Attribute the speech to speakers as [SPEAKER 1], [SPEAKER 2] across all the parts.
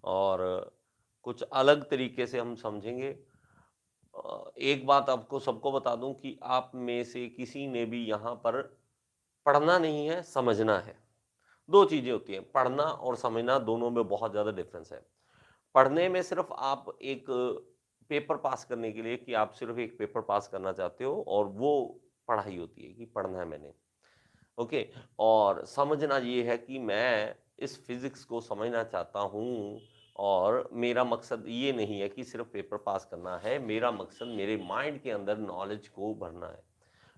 [SPEAKER 1] और कुछ अलग तरीके से हम समझेंगे। एक बात आपको सबको बता दूं कि आप में से किसी ने भी यहाँ पर पढ़ना नहीं है, समझना है। 2 चीज़ें होती हैं, पढ़ना और समझना, दोनों में बहुत ज़्यादा डिफ़रेंस है। पढ़ने में सिर्फ़ आप एक पेपर पास करने के लिए कि आप सिर्फ़ एक पेपर पास करना चाहते हो और वो पढ़ाई होती है कि पढ़ना है मैंने, ओके? और समझना ये है कि मैं इस फ़िज़िक्स को समझना चाहता हूँ और मेरा मकसद ये नहीं है कि सिर्फ़ पेपर पास करना है, मेरा मकसद मेरे माइंड के अंदर नॉलेज को भरना है।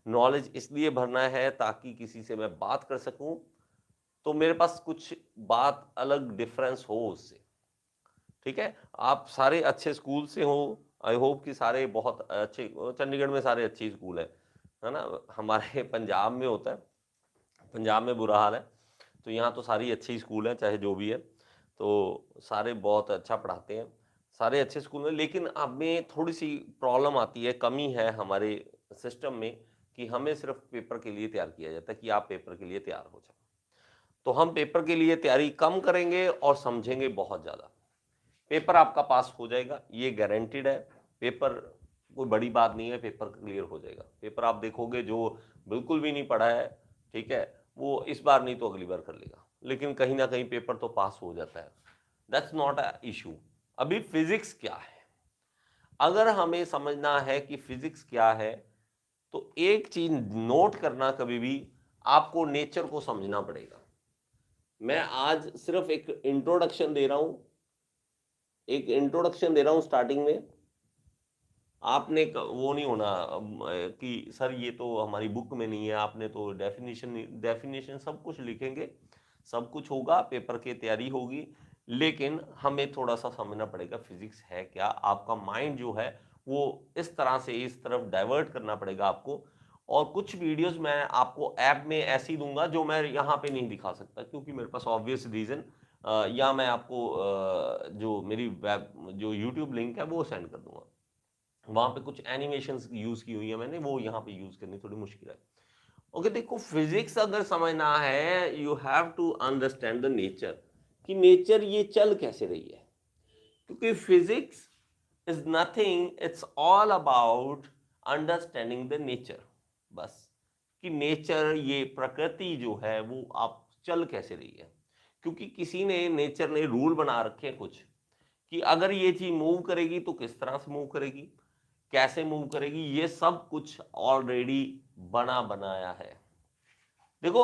[SPEAKER 1] नॉलेज इसलिए भरना है ताकि किसी से मैं बात कर सकूँ, तो मेरे पास कुछ बात अलग डिफरेंस हो उससे, ठीक है? आप सारे अच्छे स्कूल से हो, आई होप कि सारे बहुत अच्छे चंडीगढ़ में सारे अच्छे ही स्कूल हैं, है ना? हमारे पंजाब में होता है, पंजाब में बुरा हाल है, तो यहाँ तो सारी अच्छी स्कूल हैं, चाहे जो भी है, तो सारे बहुत अच्छा पढ़ाते हैं, सारे अच्छे स्कूल हैं, लेकिन अब में थोड़ी-सी प्रॉब्लम आती है, कमी है हमारे सिस्टम में कि हमें सिर्फ़ पेपर के लिए तैयार किया जाता है कि आप पेपर के लिए तैयार हो जाओ। तो हम पेपर के लिए तैयारी कम करेंगे और समझेंगे बहुत ज़्यादा। पेपर आपका पास हो जाएगा, ये गारंटीड है। पेपर कोई बड़ी बात नहीं है, पेपर क्लियर हो जाएगा। पेपर आप देखोगे जो बिल्कुल भी नहीं पढ़ा है, ठीक है? वो इस बार नहीं तो अगली बार कर लेगा। लेकिन कहीं न कहीं पेपर तो पास हो जाता है। That's not a issue. अभी फिज़िक्स क्या है? अगर हमें समझना है कि फिज़िक्स क्या है, तो एक चीज़ नोट करना कभी भी, आपको नेचर को समझना पड़ेगा। मैं आज सिर्फ़ एक इंट्रोडक्शन दे रहा हूँ स्टार्टिंग में। आपने वो नहीं होना कि सर ये तो हमारी बुक में नहीं है, आपने तो डेफिनेशन सब कुछ लिखेंगे, सब कुछ होगा, पेपर की तैयारी होगी, लेकिन हमें थोड़ा-सा समझना पड़ेगा फिज़िक्स है क्या? आपका माइंड जो है वो इस तरह से इस तरफ डाइवर्ट करना पड़ेगा आपको। और कुछ वीडियोज़ मैं आपको ऐप में ऐसी दूँगा जो मैं यहाँ पे नहीं दिखा सकता, क्योंकि मेरे पास ऑब्वियस रीज़न, या मैं आपको जो मेरी वेब जो यूट्यूब लिंक है वो सेंड कर दूँगा। वहाँ पे कुछ एनिमेशंस यूज़ की हुई है मैंने, वो यहाँ पे यूज़ करनी थोड़ी मुश्किल है। ओके, देखो फिज़िक्स अगर समझना है, you have to understand the nature कि नेचर ये चल कैसे रही है। क्योंकि physics is nothing, it's all about understanding the nature. बस, कि नेचर ये प्रकृति जो है वो आप चल कैसे रही है। क्योंकि किसी ने नेचर ने रूल बना रखे हैं कुछ, कि अगर ये चीज़ मूव करेगी तो किस तरह से मूव करेगी, कैसे मूव करेगी, ये सब कुछ ऑलरेडी बना बनाया है। देखो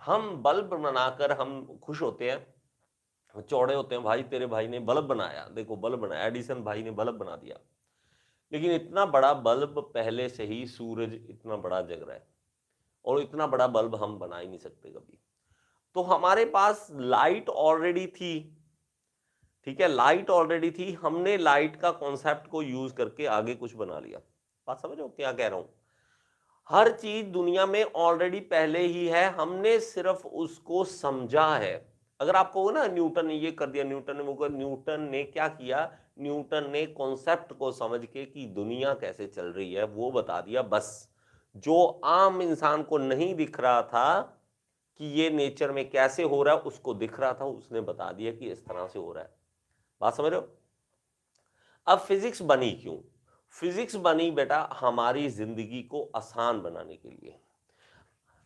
[SPEAKER 1] हम बल्ब बनाकर हम खुश होते हैं, चौड़े होते हैं, भाई तेरे भाई ने बल्ब बनाया, देखो बल्ब बनाया, एडिसन भाई ने बल्ब बना दिया। लेकिन इतना बड़ा बल्ब पहले से ही सूरज इतना बड़ा जग रहा है और इतना बड़ा बल्ब हम बना ही नहीं सकते कभी। तो हमारे पास लाइट ऑलरेडी थी, ठीक है? लाइट ऑलरेडी थी, हमने लाइट का कॉन्सेप्ट को यूज़ करके आगे कुछ बना लिया। बात समझ रहे हो क्या कह रहा हूँ? हर चीज़ दुनिया में ऑलरेडी पहले ही है, हमने सिर्फ़ उसको समझा है। अगर आप कहोगे ना न्यूटन ने ये कर दिया, न्यूटन ने वो कर, न्यूटन ने क्या किया? न्यूटन ने कॉन्सेप्ट को समझ के कि दुनिया कैसे चल रही है, वो बता दिया बस। जो आम इंसान को नहीं दिख रहा था कि ये नेचर में कैसे हो रहा है, उसको दिख रहा था, उसने बता दिया कि इस तरह से हो रहा है। बात समझ रहे हो? अब फिजिक्स बनी क्यों? फिजिक्स बनी बेटा हमारी जिंदगी को आसान बनाने के लिए,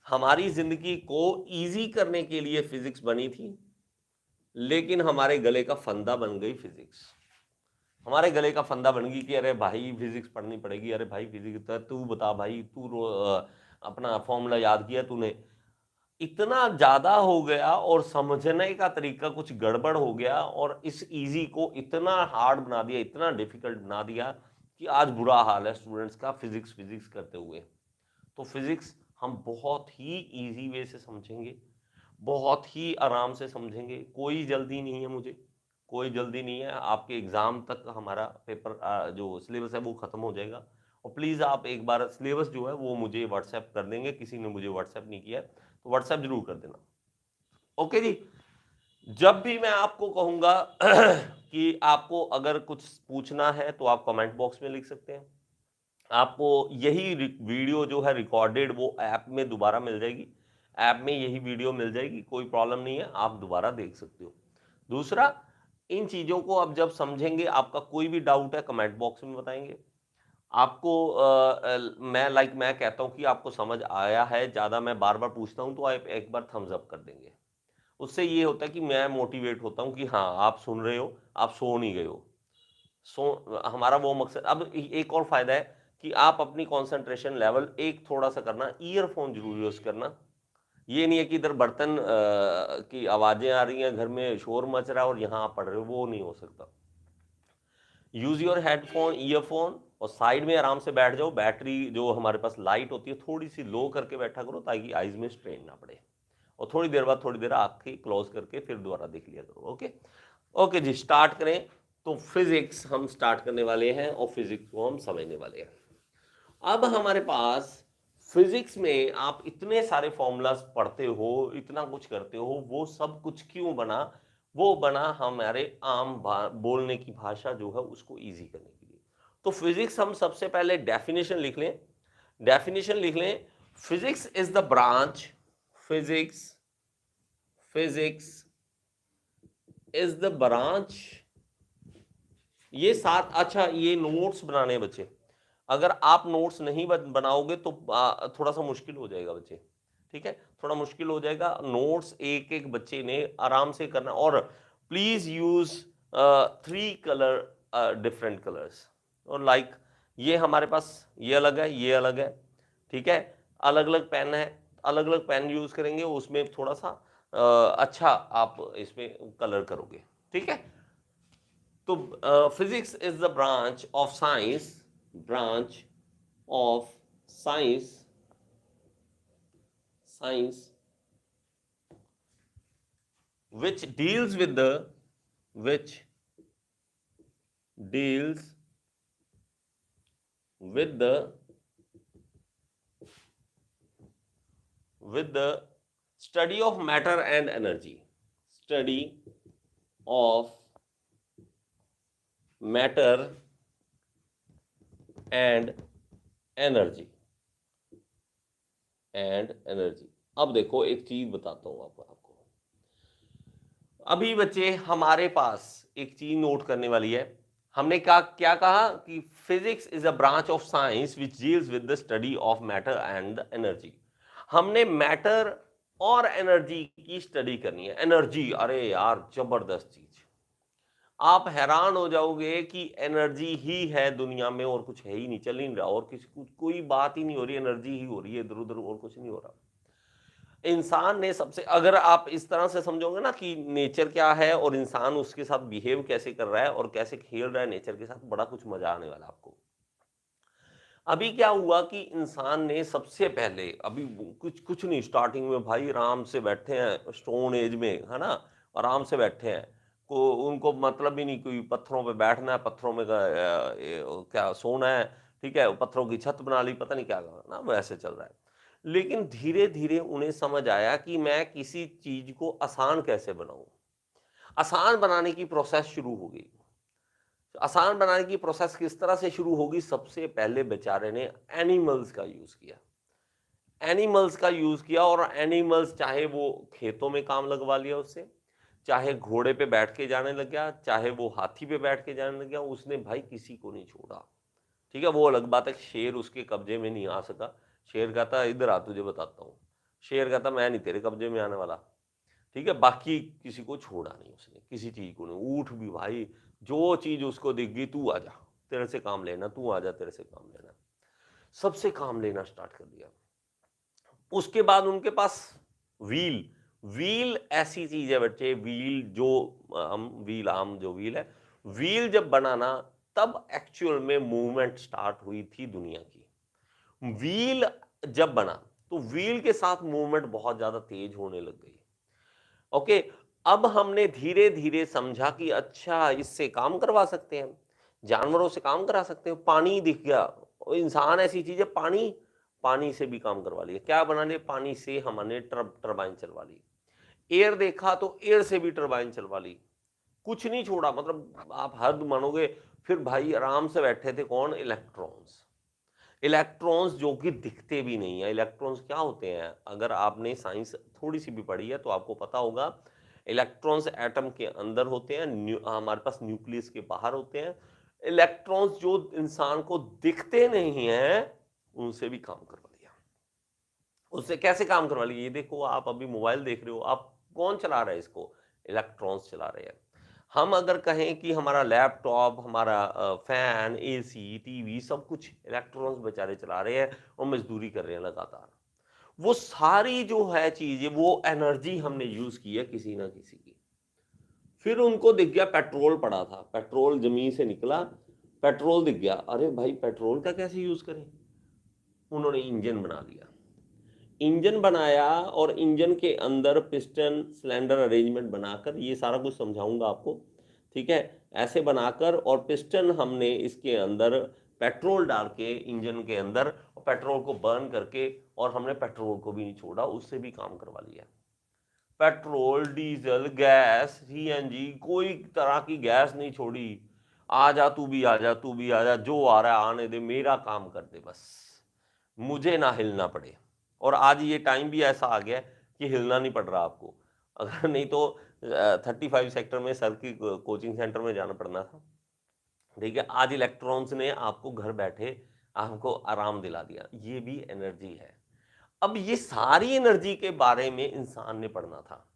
[SPEAKER 1] हमारी जिंदगी को इजी करने के लिए फिजिक्स बनी थी। लेकिन हमारे गले का फंदा बन गई फिजिक्स। हमारे गले का फंदा बन गई कि अरे भाई फिजिक्स पढ़नी पड़ेगी, अरे भाई फिजिक्स तू बता भाई, अपना फॉर्मूला याद किया तूने। इतना ज़्यादा हो गया और समझने का तरीका कुछ गड़बड़ हो गया और इस ईज़ी को इतना हार्ड बना दिया, इतना डिफ़िकल्ट बना दिया कि आज बुरा हाल है स्टूडेंट्स का फिज़िक्स फिज़िक्स करते हुए। तो फिज़िक्स हम बहुत ही ईज़ी वे से समझेंगे, बहुत ही आराम से समझेंगे, कोई जल्दी नहीं है मुझे, कोई जल्दी नहीं है। आपके एग्ज़ाम तक हमारा पेपर जो सिलेबस है वो ख़त्म हो जाएगा। और प्लीज़ आप एक बार सिलेबस जो है वो मुझे व्हाट्सएप कर देंगे, किसी ने मुझे व्हाट्सएप नहीं किया है, तो व्हाट्सएप ज़रूर कर देना। ओके जी? जब भी मैं आपको कहूँगा कि आपको अगर कुछ पूछना है तो आप कमेंट बॉक्स में लिख सकते हैं। आपको यही वीडियो जो है रिकॉर्डेड वो ऐप में दोबारा मिल जाएगी। ऐप में यही वीडियो मिल जाएगी, कोई प्रॉब्लम नहीं है, आप दोबारा देख सकते हो। दूसरा, इन चीजों को आप जब समझेंगे, आपका कोई भी डाउट है कमेंट बॉक्स में बताएंगे। आपको मैं कहता हूं कि आपको समझ आया है, ज्यादा मैं बार बार पूछता हूं तो आप एक बार थम्स अप कर देंगे। उससे ये होता है कि मैं मोटिवेट होता हूं कि हाँ आप सुन रहे हो, आप सो नहीं गए हो। हमारा वो मकसद। अब एक और फायदा है कि आप अपनी कंसंट्रेशन लेवल एक थोड़ा सा करना, ईयरफोन जरूर यूज करना। ये नहीं है कि इधर बर्तन की आवाजें आ रही हैं, घर में शोर मच रहा है और यहाँ आप पढ़ रहे हो, वो नहीं हो सकता। यूज योर हेडफोन, ईयरफोन, और साइड में आराम से बैठ जाओ। बैटरी जो हमारे पास लाइट होती है थोड़ी सी लो करके बैठा करो ताकि आईज में स्ट्रेन ना पड़े, और थोड़ी देर बाद थोड़ी देर आंखें क्लोज करके फिर दोबारा देख लिया करो। ओके ओके जी, स्टार्ट करें। तो फिजिक्स हम स्टार्ट करने वाले हैं और फिजिक्स को हम समझने वाले हैं। अब हमारे पास फिजिक्स में आप इतने सारे फॉर्मूलाज पढ़ते हो, इतना कुछ करते हो, वो सब कुछ क्यों बना? वो बना हमारे आम बोलने की भाषा जो है उसको इजी करने के लिए। तो फिजिक्स हम सबसे पहले डेफिनेशन लिख लें। डेफिनेशन लिख लें, physics is the branch, physics physics is the branch. ये सात, अच्छा ये नोट्स बनाने हैं बच्चे। अगर आप नोट्स नहीं बनाओगे तो थोड़ा सा मुश्किल हो जाएगा बच्चे, ठीक है, थोड़ा मुश्किल हो जाएगा। नोट्स एक एक बच्चे ने आराम से करना, और please use 3 colour, different colours. और लाइक ये हमारे पास ये अलग है, ये अलग है, ठीक है, अलग अलग पेन है, अलग अलग पेन यूज करेंगे, उसमें थोड़ा सा अच्छा आप इसमें कलर करोगे, ठीक है। तो physics is the branch of science, branch of science which deals with the which deals with the study of matter and energy, study of matter and energy अब देखो एक चीज बताता हूं आपको। अभी बच्चे हमारे पास एक चीज नोट करने वाली है। हमने क्या कहा कि physics is a branch of science which deals with the study of matter and energy. हमने मैटर और एनर्जी की स्टडी करनी है। एनर्जी, अरे यार जबरदस्त चीज, आप हैरान हो जाओगे कि एनर्जी ही है दुनिया में, और कुछ है ही नहीं, चल नहीं रहा, और किसी कोई बात ही नहीं हो रही, एनर्जी ही हो रही है इधर उधर, और कुछ नहीं हो रहा। इंसान ने सबसे, अगर आप इस तरह से समझोगे ना कि नेचर क्या है और इंसान उसके साथ बिहेव कैसे कर रहा है और कैसे खेल रहा है नेचर के साथ, बड़ा कुछ मजा आने वाला आपको। अभी क्या हुआ कि इंसान ने सबसे पहले, अभी कुछ कुछ नहीं, स्टार्टिंग में भाई आराम से बैठे हैं स्टोन एज में, है ना, आराम से बैठे हैं, को उनको मतलब ही नहीं कोई पत्थरों पे बैठना है, पत्थरों में क्या सोना है, ठीक है, पत्थरों की छत बना ली, पता नहीं क्या करना, वैसे चल रहा है। लेकिन धीरे धीरे उन्हें समझ आया कि मैं किसी चीज को आसान कैसे बनाऊं। आसान बनाने की प्रोसेस शुरू हो गई। आसान बनाने की प्रोसेस किस तरह से शुरू होगी? सबसे पहले बेचारे ने एनिमल्स का यूज किया। एनिमल्स का यूज किया, और एनिमल्स चाहे वो खेतों में काम लगवा लिया उससे, चाहे घोड़े पे बैठ के जाने लग गया, चाहे वो हाथी पे बैठ के जाने लग गया, उसने भाई किसी को नहीं छोड़ा, ठीक है। वो अलग बात है, शेर उसके कब्जे में नहीं आ सका। शेर कहता इधर आ तुझे बताता हूँ, शेर कहता मैं नहीं तेरे कब्जे में आने वाला, ठीक है। बाकी किसी को छोड़ा नहीं उसने, किसी चीज को नहीं। ऊठ भी भाई, जो चीज उसको दिख गई, तू आजा तेरे से काम लेना, तू आजा तेरे से काम लेना, सबसे काम लेना स्टार्ट कर दिया। उसके बाद उनके पास व्हील, व्हील ऐसी चीज है बच्चे, व्हील जो हम व्हील, आम जो व्हील है, व्हील जब बनाना तब एक्चुअल में मूवमेंट स्टार्ट हुई थी दुनिया की। व्हील जब बना तो व्हील के साथ मूवमेंट बहुत ज्यादा तेज होने लग गई। ओके, अब हमने धीरे धीरे समझा कि अच्छा इससे काम करवा सकते हैं, जानवरों से काम करा सकते हैं। पानी दिख गया, इंसान ऐसी चीज है, पानी, पानी से भी काम करवा लिया। क्या बना लिया? पानी से हमने टरबाइन चलवा ली। एयर देखा तो एयर से भी टरबाइन चलवा ली, कुछ नहीं छोड़ा। मतलब आप हद मानोगे। फिर भाई आराम से बैठे थे कौन? इलेक्ट्रॉन्स। इलेक्ट्रॉन्स जो कि दिखते भी नहीं है। इलेक्ट्रॉन्स क्या होते हैं? अगर आपने साइंस थोड़ी सी भी पढ़ी है तो आपको पता होगा, इलेक्ट्रॉन्स एटम के अंदर होते हैं, हमारे पास न्यूक्लियस के बाहर होते हैं। इलेक्ट्रॉन्स जो इंसान को दिखते नहीं हैं उनसे भी काम करवा लिया। उससे कैसे काम करवा लिया? ये देखो, आप अभी मोबाइल देख रहे हो, आप कौन चला रहा है इसको? इलेक्ट्रॉन्स चला रहे हैं। हम अगर कहें कि हमारा लैपटॉप, हमारा फैन, एसी, टीवी सब कुछ इलेक्ट्रॉन्स बेचारे चला रहे हैं और मजदूरी कर रहे हैं लगातार। वो सारी जो है चीजें, वो एनर्जी हमने यूज की है किसी ना किसी की। फिर उनको दिख गया पेट्रोल पड़ा था, पेट्रोल जमीन से निकला, पेट्रोल दिख गया, अरे भाई पेट्रोल का कैसे यूज करें? उन्होंने इंजन बना लिया। इंजन बनाया और इंजन के अंदर पिस्टन सिलेंडर अरेंजमेंट बनाकर, ये सारा कुछ समझाऊंगा आपको, ठीक है, ऐसे बनाकर, और पिस्टन हमने इसके अंदर पेट्रोल डाल के इंजन के अंदर, और पेट्रोल को बर्न करके, और हमने पेट्रोल को भी नहीं छोड़ा, उससे भी काम करवा लिया। पेट्रोल, डीजल, गैस, सीएनजी, कोई तरह की गैस नहीं छोड़ी। आ जा तू भी, आ जा तू भी, आ जा, जो आ रहा है आने दे, मेरा काम कर दे बस, मुझे ना हिलना पड़े। और आज ये टाइम भी ऐसा आ गया कि हिलना नहीं पड़ रहा आपको, अगर नहीं तो 35 सेक्टर में सर की कोचिंग सेंटर में जाना पड़ना था। ठीक है, आज इलेक्ट्रॉन्स ने आपको घर बैठे आपको आराम दिला दिया, ये भी एनर्जी है। अब ये सारी एनर्जी के बारे में इंसान ने पढ़ना था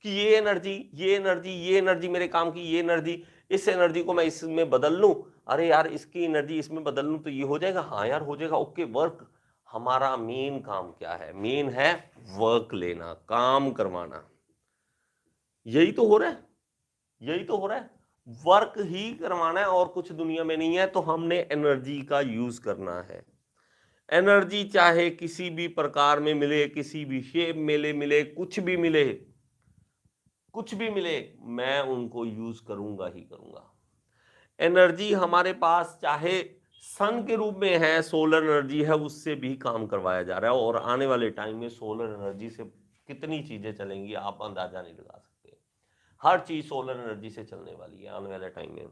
[SPEAKER 1] कि ये एनर्जी, ये एनर्जी, ये एनर्जी मेरे काम की, ये एनर्जी, इस एनर्जी को मैं इसमें बदल लूं, अरे यार इसकी एनर्जी इसमें बदल लूं तो ये हो जाएगा, हाँ यार हो जाएगा, ओके वर्क। हमारा मेन काम क्या है? मेन है वर्क लेना, काम करवाना। यही तो हो रहा है, यही तो हो रहा है, वर्क ही करवाना है और कुछ दुनिया में नहीं है। तो हमने एनर्जी का यूज करना है। एनर्जी चाहे किसी भी प्रकार में मिले, किसी भी शेप में मिले, कुछ भी मिले, कुछ भी मिले, मैं उनको यूज करूंगा ही करूंगा। एनर्जी हमारे पास चाहे सन के रूप में है, सोलर एनर्जी है, उससे भी काम करवाया जा रहा है। और आने वाले टाइम में सोलर एनर्जी से कितनी चीजें चलेंगी आप अंदाजा नहीं लगा सकते। हर चीज सोलर एनर्जी से चलने वाली है आने वाले टाइम में,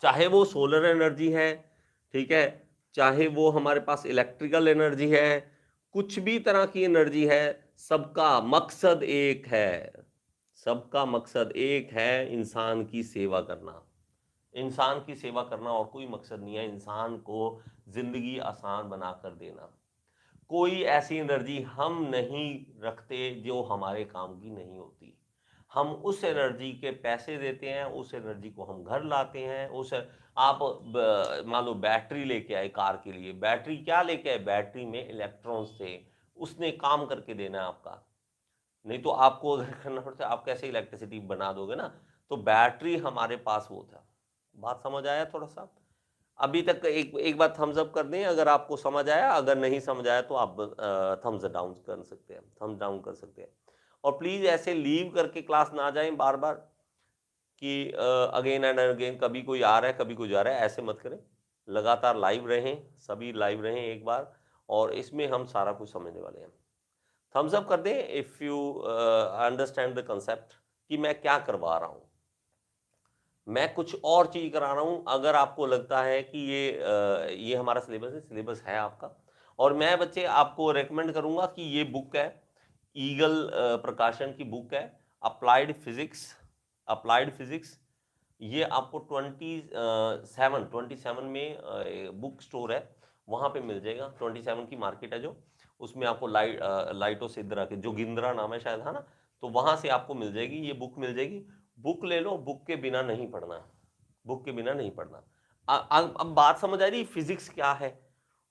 [SPEAKER 1] चाहे वो सोलर एनर्जी है, ठीक है, चाहे वो हमारे पास इलेक्ट्रिकल एनर्जी है, कुछ भी तरह की एनर्जी है, सबका मकसद एक है। सबका मकसद एक है, इंसान की सेवा करना। इंसान की सेवा करना और कोई मकसद नहीं है, इंसान को जिंदगी आसान बनाकर देना। कोई ऐसी एनर्जी हम नहीं रखते जो हमारे काम की नहीं होती। हम उस एनर्जी के पैसे देते हैं, उस एनर्जी को हम घर लाते हैं। उस आप मान लो बैटरी लेके आए कार के लिए, बैटरी क्या लेके आए? बैटरी में इलेक्ट्रॉन्स थे, उसने काम करके देना है आपका। नहीं तो आपको अगर करना पड़ता, आप कैसे इलेक्ट्रिसिटी बना दोगे ना? तो बैटरी हमारे पास वो था। बात समझ आया थोड़ा सा? अभी तक एक एक बार थम्स अप कर दें अगर आपको समझ आया, अगर नहीं समझ आया तो आप थम्स डाउन कर सकते हैं, थम्स डाउन कर सकते हैं। और प्लीज ऐसे लीव करके क्लास ना जाएं बार बार कि अगेन एंड अगेन, कभी कोई आ रहा है कभी कोई जा रहा है, ऐसे मत करें। लगातार लाइव रहें, सभी लाइव रहें एक बार, और इसमें हम सारा कुछ समझने वाले हैं। थम्स अप कर दें if you understand the concept कि मैं क्या करवा रहा हूं। मैं कुछ और चीज करा रहा हूं। अगर आपको लगता है कि ये हमारा सिलेबस है, सिलेबस है आपका, और मैं बच्चे आपको रेकमेंड करूंगा कि ये बुक है, ईगल प्रकाशन की बुक है, अप्लाइड फिजिक्स। अप्लाइड फिजिक्स, ये आपको 27 में बुक स्टोर है, वहां पे मिल जाएगा। 27 की मार्केट है जो, उसमें आपको लाइटो सिद्रा के, जोगिंद्रा नाम है शायद, है ना, तो वहां से आपको मिल जाएगी, ये बुक मिल जाएगी। बुक ले लो, बुक के बिना नहीं पढ़ना, बुक के बिना नहीं पढ़ना। अब बात समझ आ रही फिजिक्स क्या है?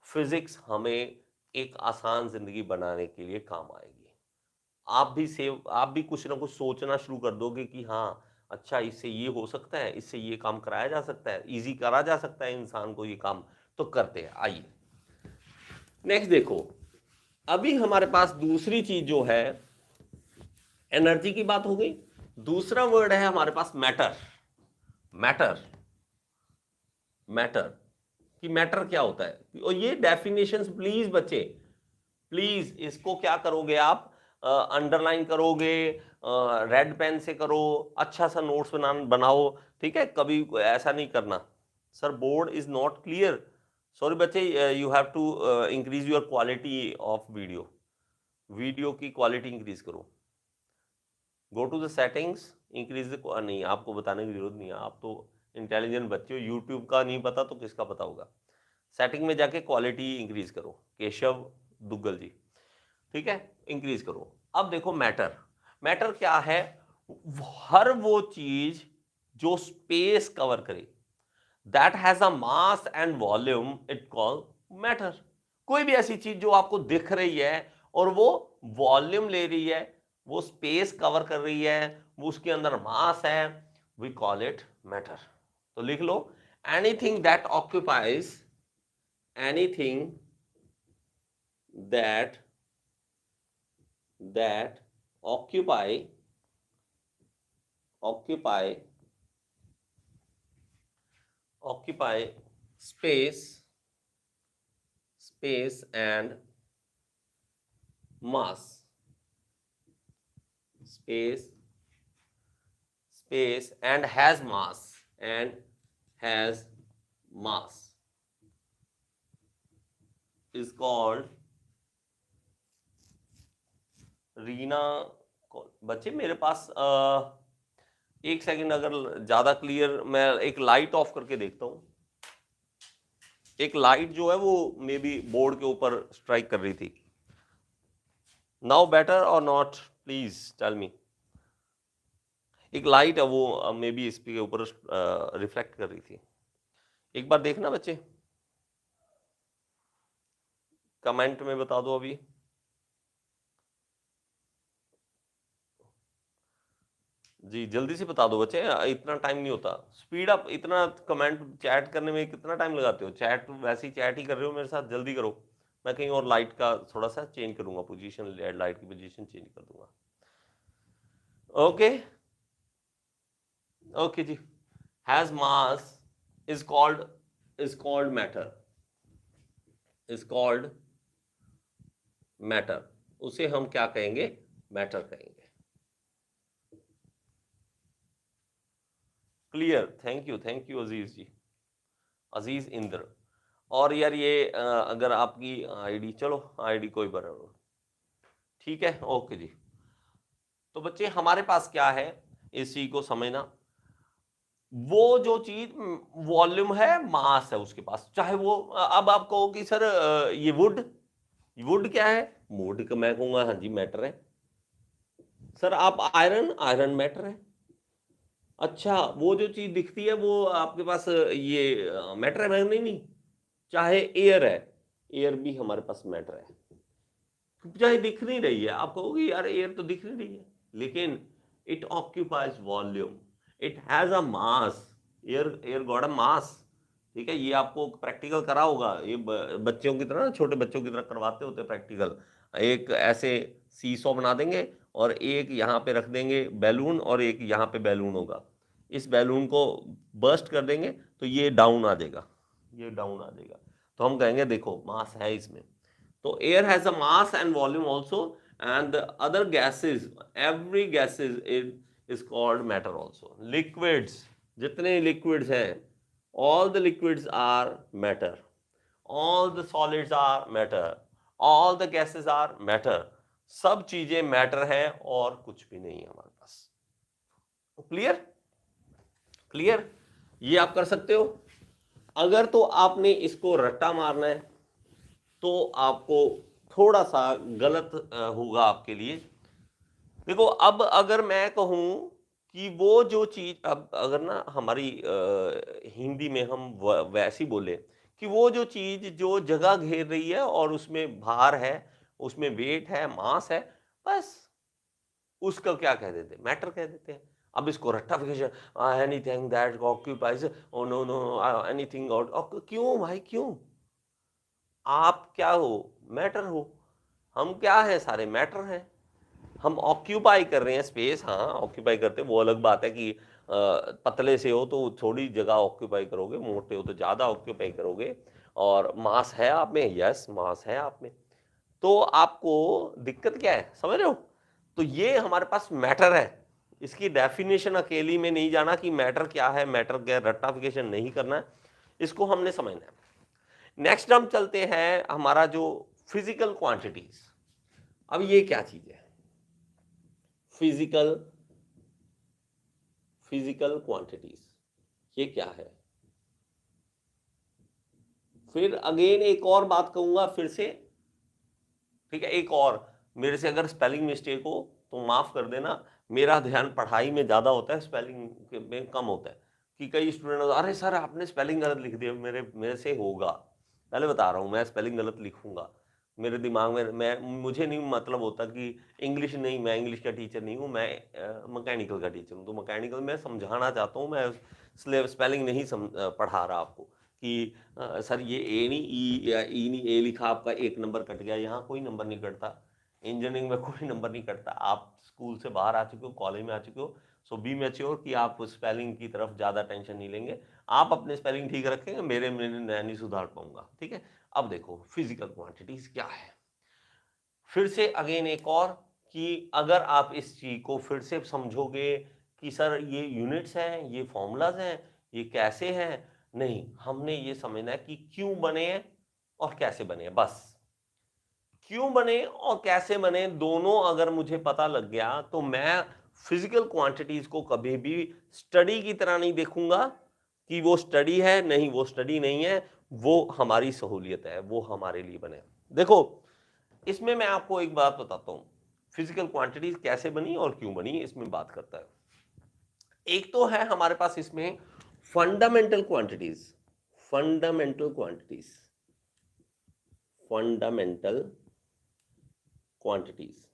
[SPEAKER 1] फिजिक्स हमें एक आसान जिंदगी बनाने के लिए काम आएगी। आप भी कुछ ना कुछ सोचना शुरू कर दोगे कि हाँ अच्छा, इससे ये हो सकता है, इससे ये काम कराया जा सकता है, इजी करा जा सकता है इंसान को ये काम, तो करते हैं। आइए नेक्स्ट देखो, अभी हमारे पास दूसरी चीज जो है, एनर्जी की बात हो गई, दूसरा वर्ड है हमारे पास मैटर। मैटर, मैटर कि मैटर क्या होता है, और ये डेफिनेशंस प्लीज बच्चे, प्लीज इसको क्या करोगे आप, अंडरलाइन करोगे, रेड पेन से करो, अच्छा सा नोट्स बनाओ, ठीक है। कभी ऐसा नहीं करना sir board is not clear, sorry बच्चे, you have to increase your quality of video, video की क्वालिटी इंक्रीज करो। Go to the settings, increase the, नहीं आपको बताने की जरूरत नहीं है, आप तो इंटेलिजेंट बच्चे हो, यूट्यूब का नहीं पता तो किसका पता होगा। सेटिंग में जाके क्वालिटी इंक्रीज करो, केशव दुग्गल जी, ठीक है, इंक्रीज करो। अब देखो मैटर, मैटर क्या है, हर वो चीज जो स्पेस कवर करे, that has a mass and volume, it call matter. कोई भी ऐसी चीज जो आपको दिख रही है और वो वॉल्यूम ले रही है, वो स्पेस कवर कर रही है, वो उसके अंदर मास है, वी कॉल इट मैटर। तो लिख लो, anything that occupies, anything that occupy space and mass, space and has mass is called, Reena, बच्चे मेरे पास एक सेकंड, अगर ज्यादा क्लियर, मैं एक लाइट ऑफ करके देखता हूं। एक लाइट जो है वो मे बी बोर्ड के ऊपर स्ट्राइक कर रही थी। नाउ बेटर और नॉट, प्लीज टेल मी। एक लाइट है वो मे बी इस पे ऊपर रिफ्लेक्ट कर रही थी, एक बार देखना बच्चे, कमेंट में बता दो अभी। जी जल्दी से बता दो बच्चे, इतना टाइम नहीं होता, स्पीड अप, इतना कमेंट चैट करने में कितना टाइम लगाते हो, चैट वैसे ही चैट ही कर रहे हो मेरे साथ, जल्दी करो। मैं कहीं और लाइट का थोड़ा सा चेंज करूंगा पोजीशन, लाइट की पोजीशन चेंज कर दूंगा। ओके ओके जी, has mass is called matter, उसे हम क्या कहेंगे, मैटर कहेंगे। Clear, thank you Aziz ji, Aziz Indra. और यार ये अगर आपकी आईडी, चलो आईडी कोई बराबर, ठीक है, ओके जी। तो बच्चे हमारे पास क्या है, इस चीज को समझना, वो जो चीज वॉल्यूम है, मास है उसके पास, चाहे वो अब आप कहो कि सर ये वुड क्या है, वुड का मैं कहूंगा हाँ जी मैटर है। सर आप आयरन मैटर है। अच्छा वो जो चीज दिखती है वो आपके पास ये मैटर है, मैं नहीं, चाहे एयर है, एयर भी हमारे पास मैटर है, चाहे दिख नहीं रही है, आप कहोगे यार एयर तो दिख नहीं रही है, लेकिन it occupies volume, it has a mass, air got a mass. ठीक है, ये आपको प्रैक्टिकल करा होगा, ये बच्चों की तरह, छोटे बच्चों की तरह करवाते होते प्रैक्टिकल। एक ऐसे सीसो बना देंगे और एक यहाँ पे रख देंगे बैलून और एक यहाँ पे बैलून होगा, इस बैलून को बर्स्ट कर देंगे तो ये डाउन आ जाएगा, ये डाउन आ जाएगा, तो हम कहेंगे देखो मास है इसमें। तो air has a mass and volume also, and the other gases, every gases is called matter also. Liquids, जितने liquids हैं, all the liquids are matter, all the solids are matter, all the gases are matter, सब चीजें matter हैं और कुछ भी नहीं है हमारे पास। क्लियर, क्लियर, ये आप कर सकते हो। अगर तो आपने इसको रट्टा मारना है तो आपको थोड़ा सा गलत होगा आपके लिए। देखो अब अगर मैं कहूं कि वो जो चीज, अब अगर ना हमारी हिंदी में हम वैसी बोले कि वो जो चीज जो जगह घेर रही है और उसमें भार है, उसमें वेट है, मास है, बस उसका क्या कह देते, मैटर कह देते हैं। अब इसको रट्टाफिकेशन, anything that occupies, oh no no, anything, क्यों भाई क्यों, आप क्या हो, मैटर हो, हम क्या है, सारे मैटर हैं। हम ऑक्यूपाई कर रहे हैं स्पेस, हाँ ऑक्यूपाई करते हैं, वो अलग बात है कि पतले से हो तो थोड़ी जगह ऑक्यूपाई करोगे, मोटे हो तो ज्यादा ऑक्यूपाई करोगे, और मास है आप में, यस मास है आप में, तो आपको दिक्कत क्या है, समझ रहे हो। तो ये हमारे पास मैटर है, इसकी डेफिनेशन अकेली में नहीं जाना कि मैटर क्या है, मैटर क्या, रट्टाफिकेशन नहीं करना है, इसको हमने समझना है। नेक्स्ट हम चलते हैं हमारा जो फिजिकल क्वांटिटीज। अब ये क्या चीज है, फिजिकल फिजिकल क्वांटिटीज, ये क्या है? फिर अगेन एक और बात कहूंगा फिर से, ठीक है, एक और, मेरे से अगर स्पेलिंग मिस्टेक हो तो माफ कर देना, मेरा ध्यान पढ़ाई में ज्यादा होता है, स्पेलिंग में कम होता है। कि कई स्टूडेंट, अरे सर आपने स्पेलिंग गलत लिख दिया, मेरे से होगा, पहले बता रहा हूँ, मैं स्पेलिंग गलत लिखूंगा, मेरे दिमाग में मुझे नहीं मतलब होता कि इंग्लिश नहीं, मैं इंग्लिश का टीचर नहीं हूँ, मैं मैकेनिकल का टीचर हूँ, तो मैकेनिकल में समझाना चाहता हूँ, मैं स्पेलिंग नहीं पढ़ा रहा आपको कि सर ये ए नहीं ई, या ई नहीं, ए लिखा आपका एक नंबर कट गया, यहाँ कोई नंबर नहीं कटता, इंजीनियरिंग में कोई नंबर नहीं कटता। आप स्कूल से बाहर आ चुके हो, कॉलेज में आ चुके हो, सो बी मैच्योर कि आप स्पेलिंग की तरफ ज़्यादा टेंशन नहीं लेंगे, आप अपने स्पेलिंग ठीक रखेंगे, मेरे मैं नहीं सुधार पाऊंगा, ठीक है। अब देखो फिजिकल क्वांटिटीज क्या है, फिर से अगेन एक और, कि अगर आप इस चीज को फिर से समझोगे कि सर ये यूनिट्स हैं, ये फॉर्मूलाज हैं, ये कैसे हैं, नहीं, हमने ये समझना है कि क्यों बने हैं और कैसे बने हैं, बस क्यों बने और कैसे बने दोनों अगर मुझे पता लग गया तो मैं फिजिकल क्वांटिटीज को कभी भी स्टडी की तरह नहीं देखूंगा कि वो स्टडी है, नहीं वो स्टडी नहीं है, वो हमारी सहूलियत है, वो हमारे लिए बने। देखो इसमें मैं आपको एक बात बताता हूं, फिजिकल क्वांटिटीज कैसे बनी और क्यों बनी, इसमें बात करता है। एक तो है हमारे पास इसमें fundamental quantities, fundamental quantities, fundamental quantities,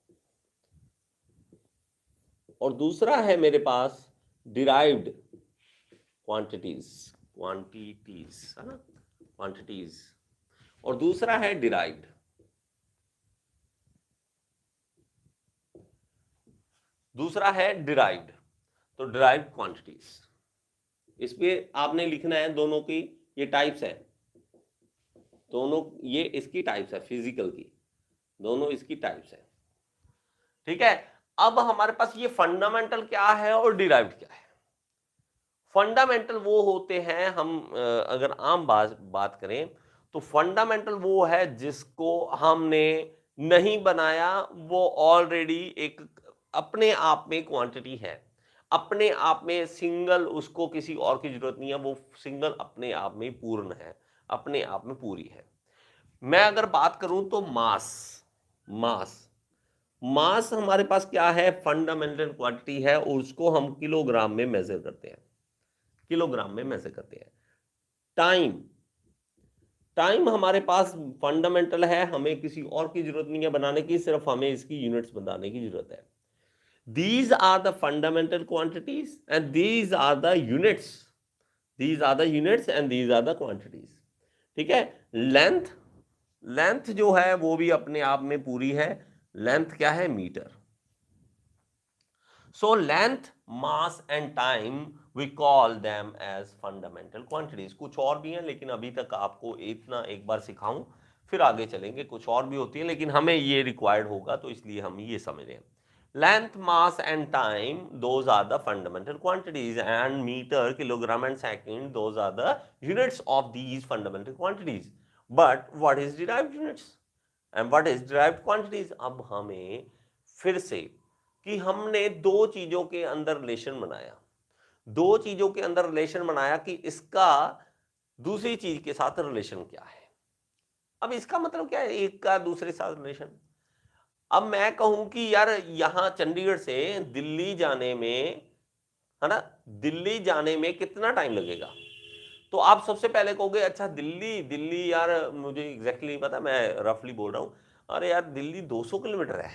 [SPEAKER 1] और दूसरा है मेरे पास डिराइव्ड क्वांटिटीज, क्वांटिटीज है ना, क्वांटिटीज, और दूसरा है डिराइव्ड, दूसरा है डिराइव्ड, तो डिराइव्ड क्वांटिटीज, इसमें आपने लिखना है दोनों की ये टाइप्स है, दोनों ये इसकी टाइप्स है फिजिकल की, दोनों इसकी टाइप्स है, ठीक है। अब हमारे पास ये फंडामेंटल क्या है और डिराइव्ड क्या है। फंडामेंटल वो होते हैं, हम अगर आम बात करें तो फंडामेंटल वो है जिसको हमने नहीं बनाया, वो ऑलरेडी एक अपने आप में क्वांटिटी है, अपने आप में सिंगल, उसको किसी और की जरूरत नहीं है, वो सिंगल अपने आप में पूर्ण है, अपने आप में पूरी है। मैं अगर बात करूं तो मास, मास मास हमारे पास क्या है, फंडामेंटल क्वांटिटी है, और उसको हम किलोग्राम में मेजर करते हैं, किलोग्राम में मेजर करते हैं। टाइम, टाइम हमारे पास फंडामेंटल है, हमें किसी और की जरूरत नहीं है बनाने की, सिर्फ हमें इसकी यूनिट्स बनाने की जरूरत है। These are the fundamental quantities and these are the units, these are the units and these are the quantities, ठीक है। लेंथ, लेंथ जो है वो भी अपने आप में पूरी है, लेंथ क्या है, metre. So length, mass and time we call them as fundamental quantities। कुछ और भी हैं लेकिन अभी तक आपको इतना एक बार सिखाऊं, फिर आगे चलेंगे, कुछ और भी होती है लेकिन हमें ये रिक्वायर्ड होगा तो इसलिए हम ये समझ रहे हैं। Length, mass and time, those are the fundamental quantities, and meter, kilogram and second, those are the units of these fundamental quantities. But what is derived units and what is derived quantities? अब हमें फिर से कि हमने दो चीजों के अंदर रिलेशन बनाया, दो चीजों के अंदर रिलेशन बनाया कि इसका दूसरी चीज के साथ रिलेशन क्या है। अब इसका मतलब क्या है, एक का दूसरे साथ रिलेशन। अब मैं कहूं कि यार यहां चंडीगढ़ से दिल्ली जाने में, है ना, दिल्ली जाने में कितना टाइम लगेगा, तो आप सबसे पहले कहोगे अच्छा दिल्ली, दिल्ली यार मुझे एग्जैक्टली नहीं पता, मैं रफली बोल रहा हूं, अरे यार दिल्ली 200 किलोमीटर है,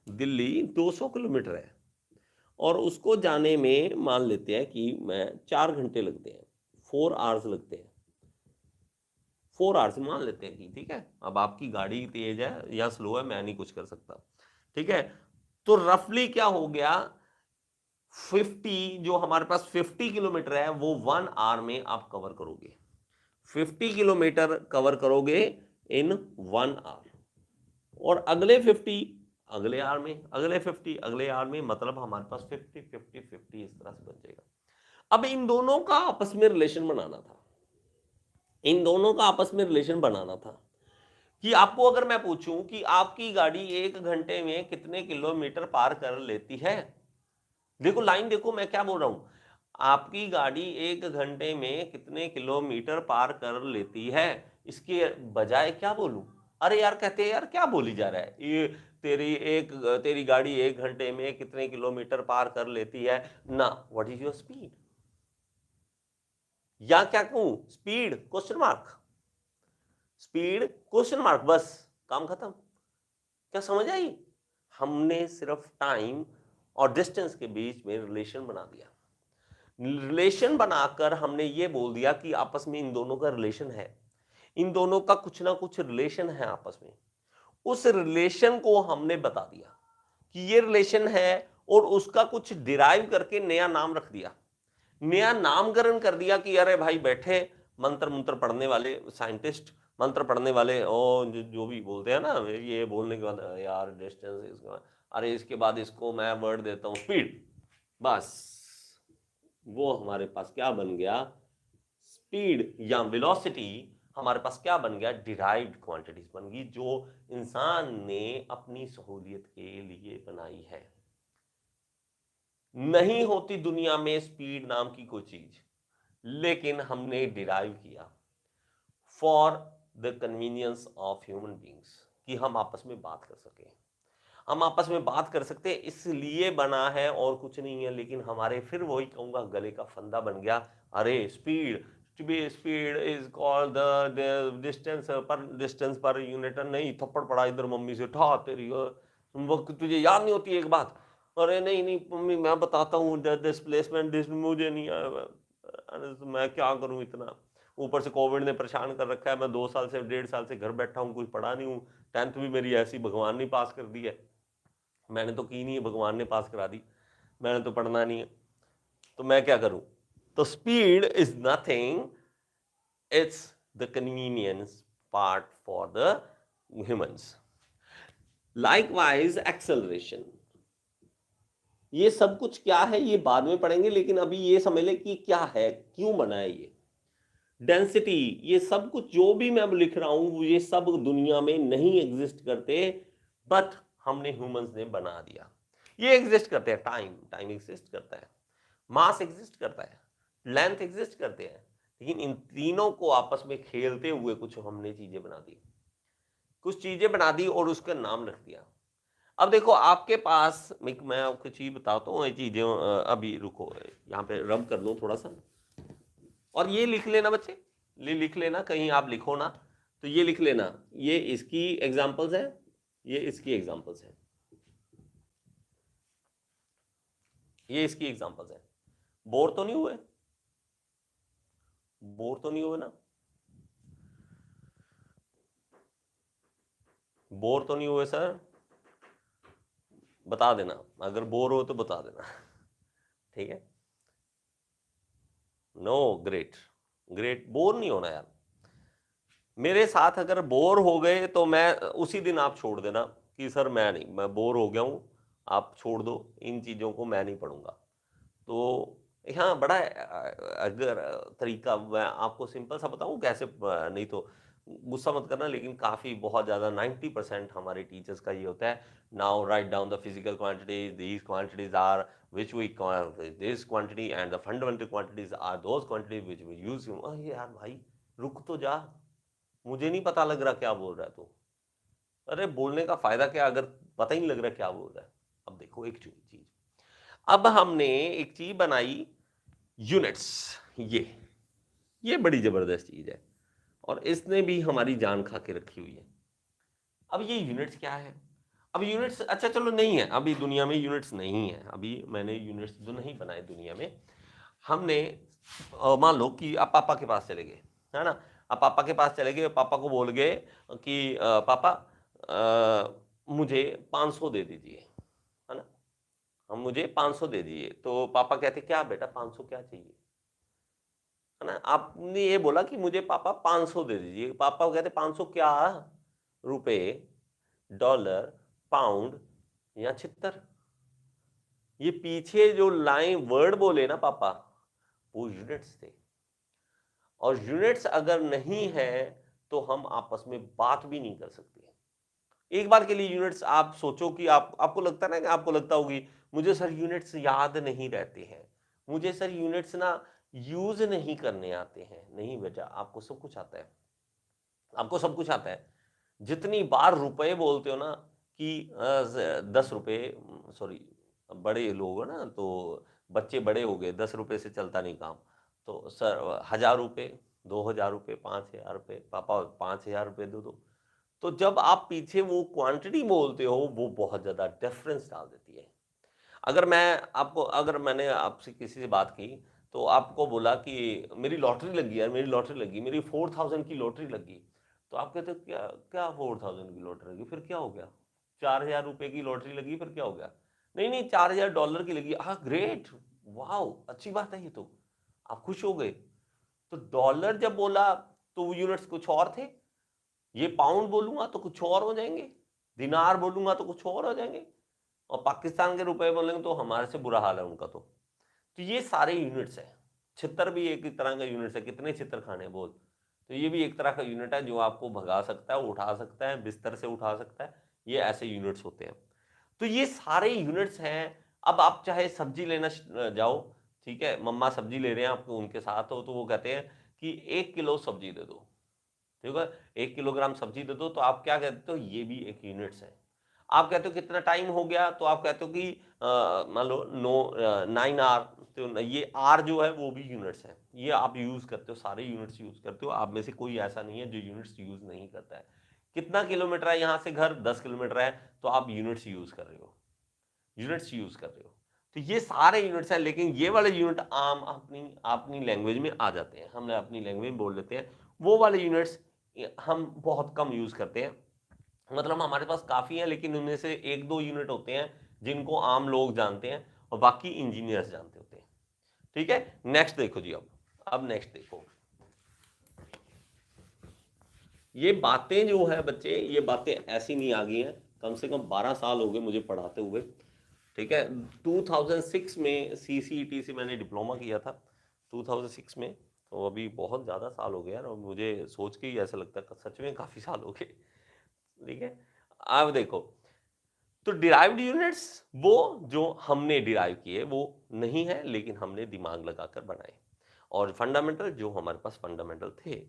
[SPEAKER 1] दिल्ली 200 किलोमीटर है, और उसको जाने में मान लेते हैं कि मैं 4 घंटे लगते हैं, 4 आवर्स लगते हैं, 4 आवर्स मान लेते हैं कि ठीक है। अब आपकी गाड़ी तेज है या स्लो है, मैं नहीं कुछ कर सकता, ठीक है। तो रफली क्या हो गया, 50, जो हमारे पास 50 किलोमीटर है वो 1 आवर में आप कवर करोगे, 50 किलोमीटर कवर करोगे इन 1 आवर, और अगले 50 अगले आवर में, अगले 50 अगले आवर में, मतलब हमारे पास 50 50 50 इस तरह से बन जाएगा। अब इन दोनों का आपस में रिलेशन बनाना था, इन दोनों का आपस में रिलेशन बनाना था कि आपको अगर मैं पूछूं कि आपकी गाड़ी 1 घंटे में कितने किलोमीटर पार कर लेती है, देखो लाइन, देखो मैं क्या बोल रहा हूं, आपकी गाड़ी 1 घंटे में कितने किलोमीटर पार कर लेती है, इसके बजाय क्या बोलूं? अरे यार कहते हैं यार क्या बोली जा रहा है ये, तेरी गाड़ी 1 घंटे में कितने किलोमीटर पार कर लेती है ना, व्हाट इज योर स्पीड? या क्या कहूं, speed question mark, speed question mark, बस काम खत्म। क्या समझ आई? हमने सिर्फ टाइम और डिस्टेंस के बीच में रिलेशन बना दिया। रिलेशन बनाकर हमने ये बोल दिया कि आपस में इन दोनों का रिलेशन है, इन दोनों का कुछ ना कुछ रिलेशन है आपस में। उस रिलेशन को हमने बता दिया कि ये रिलेशन है, और उसका कुछ डिराइव करके नया नाम रख दिया, नया नामकरण कर दिया कि अरे भाई बैठे मंत्र मंत्र पढ़ने वाले साइंटिस्ट, मंत्र पढ़ने वाले और जो भी बोलते हैं ना, ये बोलने के बाद यार डिस्टेंस, इसके बाद अरे इसके बाद इसको मैं वर्ड देता हूं स्पीड, बस वो हमारे पास क्या बन गया, स्पीड या वेलोसिटी हमारे पास क्या बन गया, डिराइव्ड क्वांटिटीज बन गई, जो इंसान ने अपनी सहूलियत के लिए बनाई है। नहीं होती दुनिया में स्पीड नाम की कोई चीज, लेकिन हमने डिराइव किया for the convenience of human beings, कि हम आपस में बात कर सके, हम आपस में बात कर सकते हैं, इसलिए बना है और कुछ नहीं है। लेकिन हमारे फिर वही कहूंगा गले का फंदा बन गया, अरे speed, speed is called the distance per unit, नहीं थप्पड़ पड़ा इधर मम्मी से, ठा तेरी वो तुझे याद नहीं होती एक बात, अरे नहीं नहीं मम्मी मैं बताता हूँ डिस्प्लेसमेंट मुझे नहीं आया, अरे तो मैं क्या करूँ इतना, ऊपर से कोविड ने परेशान कर रखा है, मैं 2 साल से 1.5 साल से घर बैठा हूँ, कुछ पढ़ा नहीं हूँ, 10th भी मेरी ऐसी भगवान ने पास कर दी है, मैंने तो की नहीं है, भगवान ने पास करा दी, मैंने तो पढ़ना नहीं है, तो मैं क्या करूं? तो speed is nothing, it's the convenience part for the humans. Likewise acceleration, ये सब कुछ क्या है ये बाद में पढ़ेंगे, लेकिन अभी ये समझ ले कि क्या है, क्यों बना है ये। डेंसिटी, ये सब कुछ जो भी मैं अब लिख रहा हूं ये सब दुनिया में नहीं एग्जिस्ट करते, बट हमने ह्यूमंस ने बना दिया। ये एग्जिस्ट करते हैं, टाइम, टाइम एग्जिस्ट करता है, मास एग्जिस्ट करता है, लेंथ एग्जिस्ट करते हैं, लेकिन इन तीनों को आपस में खेलते हुए कुछ हमने चीजें बना दी, कुछ चीजें बना दी और उसका नाम रख दिया। अब देखो आपके पास, मैं आपको चीज बताता हूँ, ये चीजें अभी रुको यहाँ पे रब कर दो थोड़ा सा, और ये लिख लेना बच्चे, लिख लेना, कहीं आप लिखो ना तो ये लिख लेना, ये इसकी एग्जांपल्स है, ये इसकी एग्जांपल्स है, ये इसकी एग्जांपल्स है। बोर तो नहीं हुए? बोर तो नहीं हुए ना? बोर तो नहीं हुए सर? बता देना, अगर बोर हो तो बता देना। ठीक है, नो, ग्रेट, ग्रेट, बोर नहीं होना यार। मेरे साथ अगर बोर हो गए तो मैं उसी दिन आप छोड़ देना कि सर मैं नहीं, मैं बोर हो गया हूं, आप छोड़ दो इन चीजों को, मैं नहीं पढ़ूंगा। तो हाँ बड़ा अगर तरीका मैं आपको सिंपल सा बताऊं कैसे, नहीं तो गुस्सा मत करना, लेकिन काफी बहुत ज्यादा 90% हमारे टीचर्स का ये होता है, now write down the physical quantities, these quantities are which we call this quantity and the fundamental quantities are those quantities which we use। यार भाई रुक तो जा, मुझे नहीं पता लग रहा क्या बोल रहा है तू, अरे बोलने का फायदा क्या अगर पता ही नहीं लग रहा क्या बोल रहा है। अब देखो एक चीज, अब हमने एक चीज बनाई, यूनिट्स, ये बड़ी जबरदस्त चीज है, और इसने भी हमारी जान खा के रखी हुई है। अब ये यूनिट्स क्या है? अब यूनिट्स, अच्छा चलो नहीं है अभी दुनिया में, यूनिट्स नहीं है अभी, मैंने यूनिट्स जो नहीं बनाए दुनिया में, हमने मान लो कि आप पापा के पास चले गए, है ना, आप पापा के पास चले गए, पापा को बोल गए कि पापा मुझे 500 दे दीजिए, है ना, हम मुझे 500 दे दीजिए, तो पापा कहते क्या बेटा 500 क्या चाहिए, है ना, आपने ये बोला कि मुझे पापा 500 दे दीजिए, पापा कहते 500 क्या, रुपए, डॉलर, पाउंड या छिहत्तर, ये पीछे जो लाइन वर्ड बोले ना पापा, वो यूनिट्स थे, और यूनिट्स अगर नहीं है तो हम आपस में बात भी नहीं कर सकते। एक बार के लिए यूनिट्स आप सोचो कि आपको लगता है ना, कि आपको लगता होगी मुझे सर यूनिट्स याद नहीं रहते हैं, मुझे सर यूनिट्स ना यूज नहीं करने आते हैं। नहीं बेटा, आपको सब कुछ आता है, आपको सब कुछ आता है। जितनी बार रुपए बोलते हो ना कि 10 रुपए, सॉरी, बड़े लोग हो ना, तो बच्चे बड़े हो गए, 10 रुपए से चलता नहीं काम, तो सर 1000 रुपए, 2000 रुपए, 5000 रुपए, पापा 5000 रुपए दे दो। तो जब आप पीछे वो क्वांटिटी बोलते हो, वो बहुत ज्यादा डिफरेंस डाल देती है। अगर मैंने आपसे किसी से बात की, तो आपको बोला कि मेरी लॉटरी लगी यार, मेरी लॉटरी लगी, मेरी 4000 की लॉटरी लगी, तो आप कहते हो क्या क्या 4000 की लॉटरी लगी, फिर क्या हो गया? 4000 रुपए की लॉटरी लगी, फिर क्या हो गया? नहीं नहीं, $4000 की लगी। हाँ, ग्रेट, वाओ, अच्छी बात है ये तो, आप खुश हो गए। तो डॉलर जब बोला तो वो यूनिट्स कुछ और थे, ये पाउंड बोलूंगा तो कुछ और हो जाएंगे, दिनार बोलूंगा तो कुछ और हो जाएंगे, और पाकिस्तान के रुपए बोलेंगे तो हमारे से बुरा हाल है उनका। तो ये सारे यूनिट्स हैं। छितर भी एक तरह का यूनिट्स है, कितने छितर खाने बोल। तो ये भी एक तरह का यूनिट है जो आपको भगा सकता है, उठा सकता है, बिस्तर से उठा सकता है। ये ऐसे यूनिट्स होते हैं। तो ये सारे यूनिट्स हैं। अब आप चाहे सब्जी लेना जाओ, ठीक है, मम्मा सब्जी ले रहे हैं, आपको उनके साथ हो, तो वो कहते हैं कि 1 किलो सब्जी दे दो, ठीक है, 1 किलोग्राम सब्जी दे दो, तो आप क्या कहते हो? ये भी एक यूनिट्स है। आप कहते हो कितना टाइम हो गया, तो आप कहते हो कि मान लो 9 आर, तो ये आर जो है वो भी यूनिट्स है। ये आप यूज करते हो, सारे यूनिट्स यूज करते हो, आप में से कोई ऐसा नहीं है जो यूनिट्स यूज नहीं करता है। कितना किलोमीटर है यहाँ से घर? 10 किलोमीटर है, तो आप यूनिट्स यूज कर रहे हो, यूनिट्स यूज कर रहे हो। तो ये सारे यूनिट्स हैं, लेकिन ये वाले यूनिट आम अपनी अपनी लैंग्वेज में आ जाते हैं, हमने अपनी लैंग्वेज में बोल लेते हैं। वो वाले यूनिट्स हम बहुत कम यूज करते हैं, मतलब हमारे पास काफी है, लेकिन उनमें से 1-2 यूनिट होते हैं जिनको आम लोग जानते हैं, और बाकी इंजीनियर्स जानते होते हैं। ठीक है, नेक्स्ट देखो जी। अब नेक्स्ट देखो, ये बातें जो है बच्चे, ये बातें ऐसी नहीं आ गई हैं, कम से कम 12 साल हो गए मुझे पढ़ाते हुए। ठीक है, 2006 में CCET से मैंने डिप्लोमा किया था, 2006 में। तो अभी बहुत ज़्यादा साल हो गए यार, और मुझे सोच के ही ऐसा लगता है सच में काफ़ी साल हो गए। ठीक है, अब देखो, तो डिराइव्ड यूनिट्स वो जो हमने डिराइव किए वो नहीं है, लेकिन हमने दिमाग लगाकर बनाए, और फंडामेंटल जो हमारे पास फंडामेंटल थे।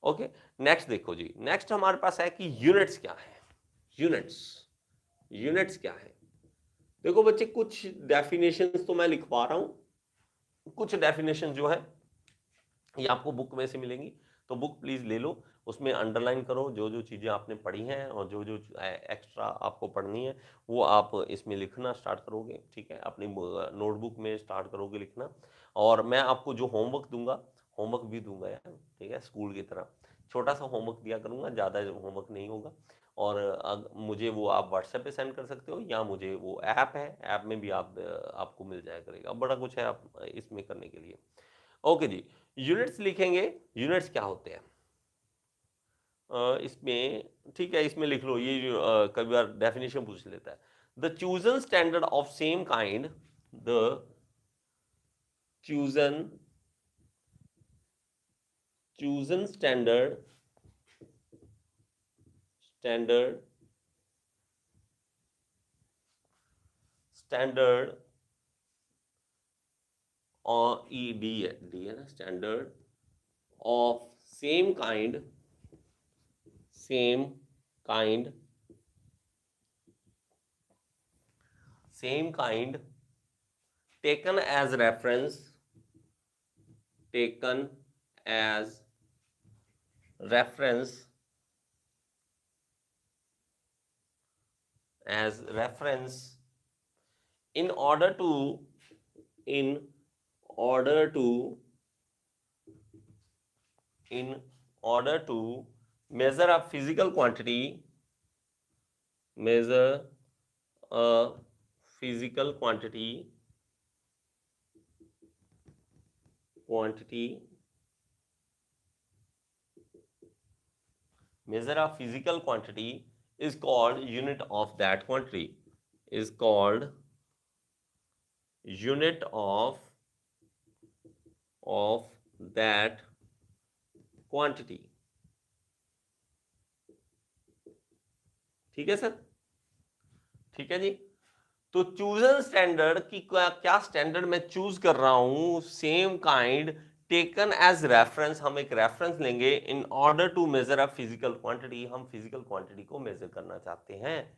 [SPEAKER 1] ओके, नेक्स्ट देखो जी। नेक्स्ट हमारे पास है कि यूनिट्स क्या है। यूनिट्स, यूनिट्स क्या है? देखो बच्चे, कुछ डेफिनेशंस तो मैं लिखवा रहा हूं, कुछ डेफिनेशन जो है ये आपको बुक में से मिलेंगी, तो बुक प्लीज ले लो, उसमें अंडरलाइन करो जो जो चीज़ें आपने पढ़ी हैं, और जो जो एक्स्ट्रा आपको पढ़नी है वो आप इसमें लिखना स्टार्ट करोगे। ठीक है, अपनी नोटबुक में स्टार्ट करोगे लिखना, और मैं आपको जो होमवर्क दूंगा, होमवर्क भी दूंगा यार, ठीक है, स्कूल की तरह छोटा सा होमवर्क दिया करूंगा, ज़्यादा होमवर्क नहीं होगा। और मुझे वो आप व्हाट्सएप पे सेंड कर सकते हो, या मुझे वो ऐप है, ऐप में भी आपको मिल जाया करेगा, बड़ा कुछ है आप इसमें करने के लिए। ओके जी, यूनिट्स लिखेंगे। यूनिट्स क्या होते हैं इसमें? ठीक है, इसमें लिख लो, ये जो कई बार डेफिनेशन पूछ लेता है। The chosen standard of same kind, the chosen chosen standard standard और ई डी है ना, standard of same kind same kind taken as reference taken as reference in order to in order to in order to measure a physical measure a physical quantity measure a physical quantity is called unit of that quantity, is called unit of that quantity. ठीक है sir, ठीक है जी। तो chosen standard की क्या standard मैं choose कर रहा हूं, same kind taken as reference, हम एक रेफरेंस लेंगे in order to measure a physical quantity, हम फिजिकल क्वांटिटी को मेजर करना चाहते हैं,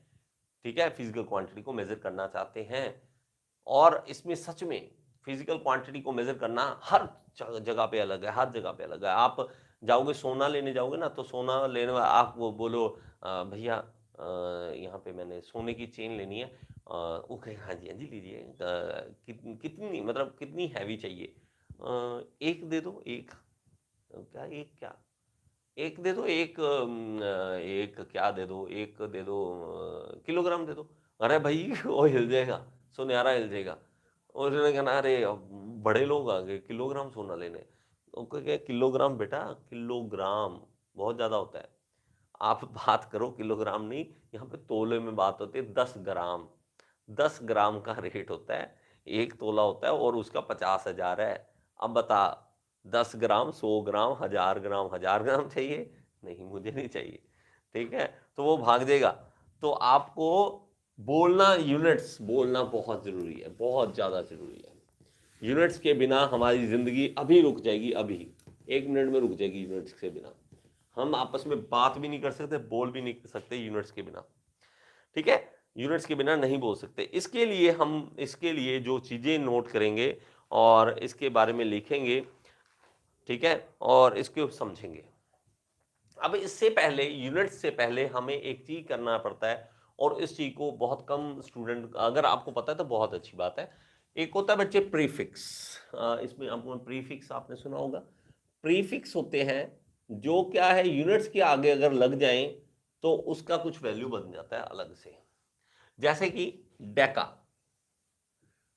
[SPEAKER 1] ठीक है, फिजिकल क्वांटिटी को मेजर करना चाहते हैं। और इसमें सच में फिजिकल क्वांटिटी को मेजर करना हर जगह पे अलग है, हर जगह पे अलग है। आप जाओगे सोना लेने जाओगे ना, तो सोना लेने आप वो बोलो भैया यहाँ पे मैंने सोने की चेन लेनी है, वो कहे हाँ जी हाँ जी लीजिए, कितनी मतलब कितनी हैवी चाहिए, एक दे दो, एक क्या, एक क्या, एक दे दो, एक क्या दे दो, एक दे दो, किलोग्राम दे दो। अरे भाई वो हिल जाएगा, सुनहरा हिल जाएगा। और उसने कहना अरे बड़े लोग आ गए किलोग्राम सोना लेने, तो क्या किलोग्राम बेटा, किलोग्राम बहुत ज्यादा होता है। आप बात करो किलोग्राम नहीं, यहाँ पे तोले में बात होती है, 10 ग्राम, 10 ग्राम का रेट होता है, एक तोला होता है और उसका 50,000 है। अब बता, 10 ग्राम, 100 ग्राम, 1000 ग्राम, 1000 ग्राम चाहिए? नहीं, मुझे नहीं चाहिए, ठीक है, तो वो भाग जाएगा। तो आपको बोलना, यूनिट्स बोलना बहुत जरूरी है, बहुत ज्यादा जरूरी है। यूनिट्स के बिना हमारी जिंदगी अभी रुक जाएगी, अभी 1 मिनट में रुक जाएगी यूनिट्स के बिना। हम आपस में बात भी नहीं कर सकते, बोल भी नहीं कर सकते यूनिट्स के बिना, ठीक है, यूनिट्स के बिना नहीं बोल सकते। इसके लिए जो चीजें नोट करेंगे और इसके बारे में लिखेंगे, ठीक है, और इसको समझेंगे। अब इससे पहले, यूनिट्स से पहले हमें एक चीज करना पड़ता है, और इस चीज को बहुत कम स्टूडेंट, अगर आपको पता है तो बहुत अच्छी बात है। एक होता है बच्चे प्रीफिक्स, इसमें आपको प्रीफिक्स आपने सुना होगा। प्रीफिक्स होते हैं जो क्या है, यूनिट्स के आगे अगर लग जाएं तो उसका कुछ वैल्यू बन जाता है अलग से। जैसे कि deca,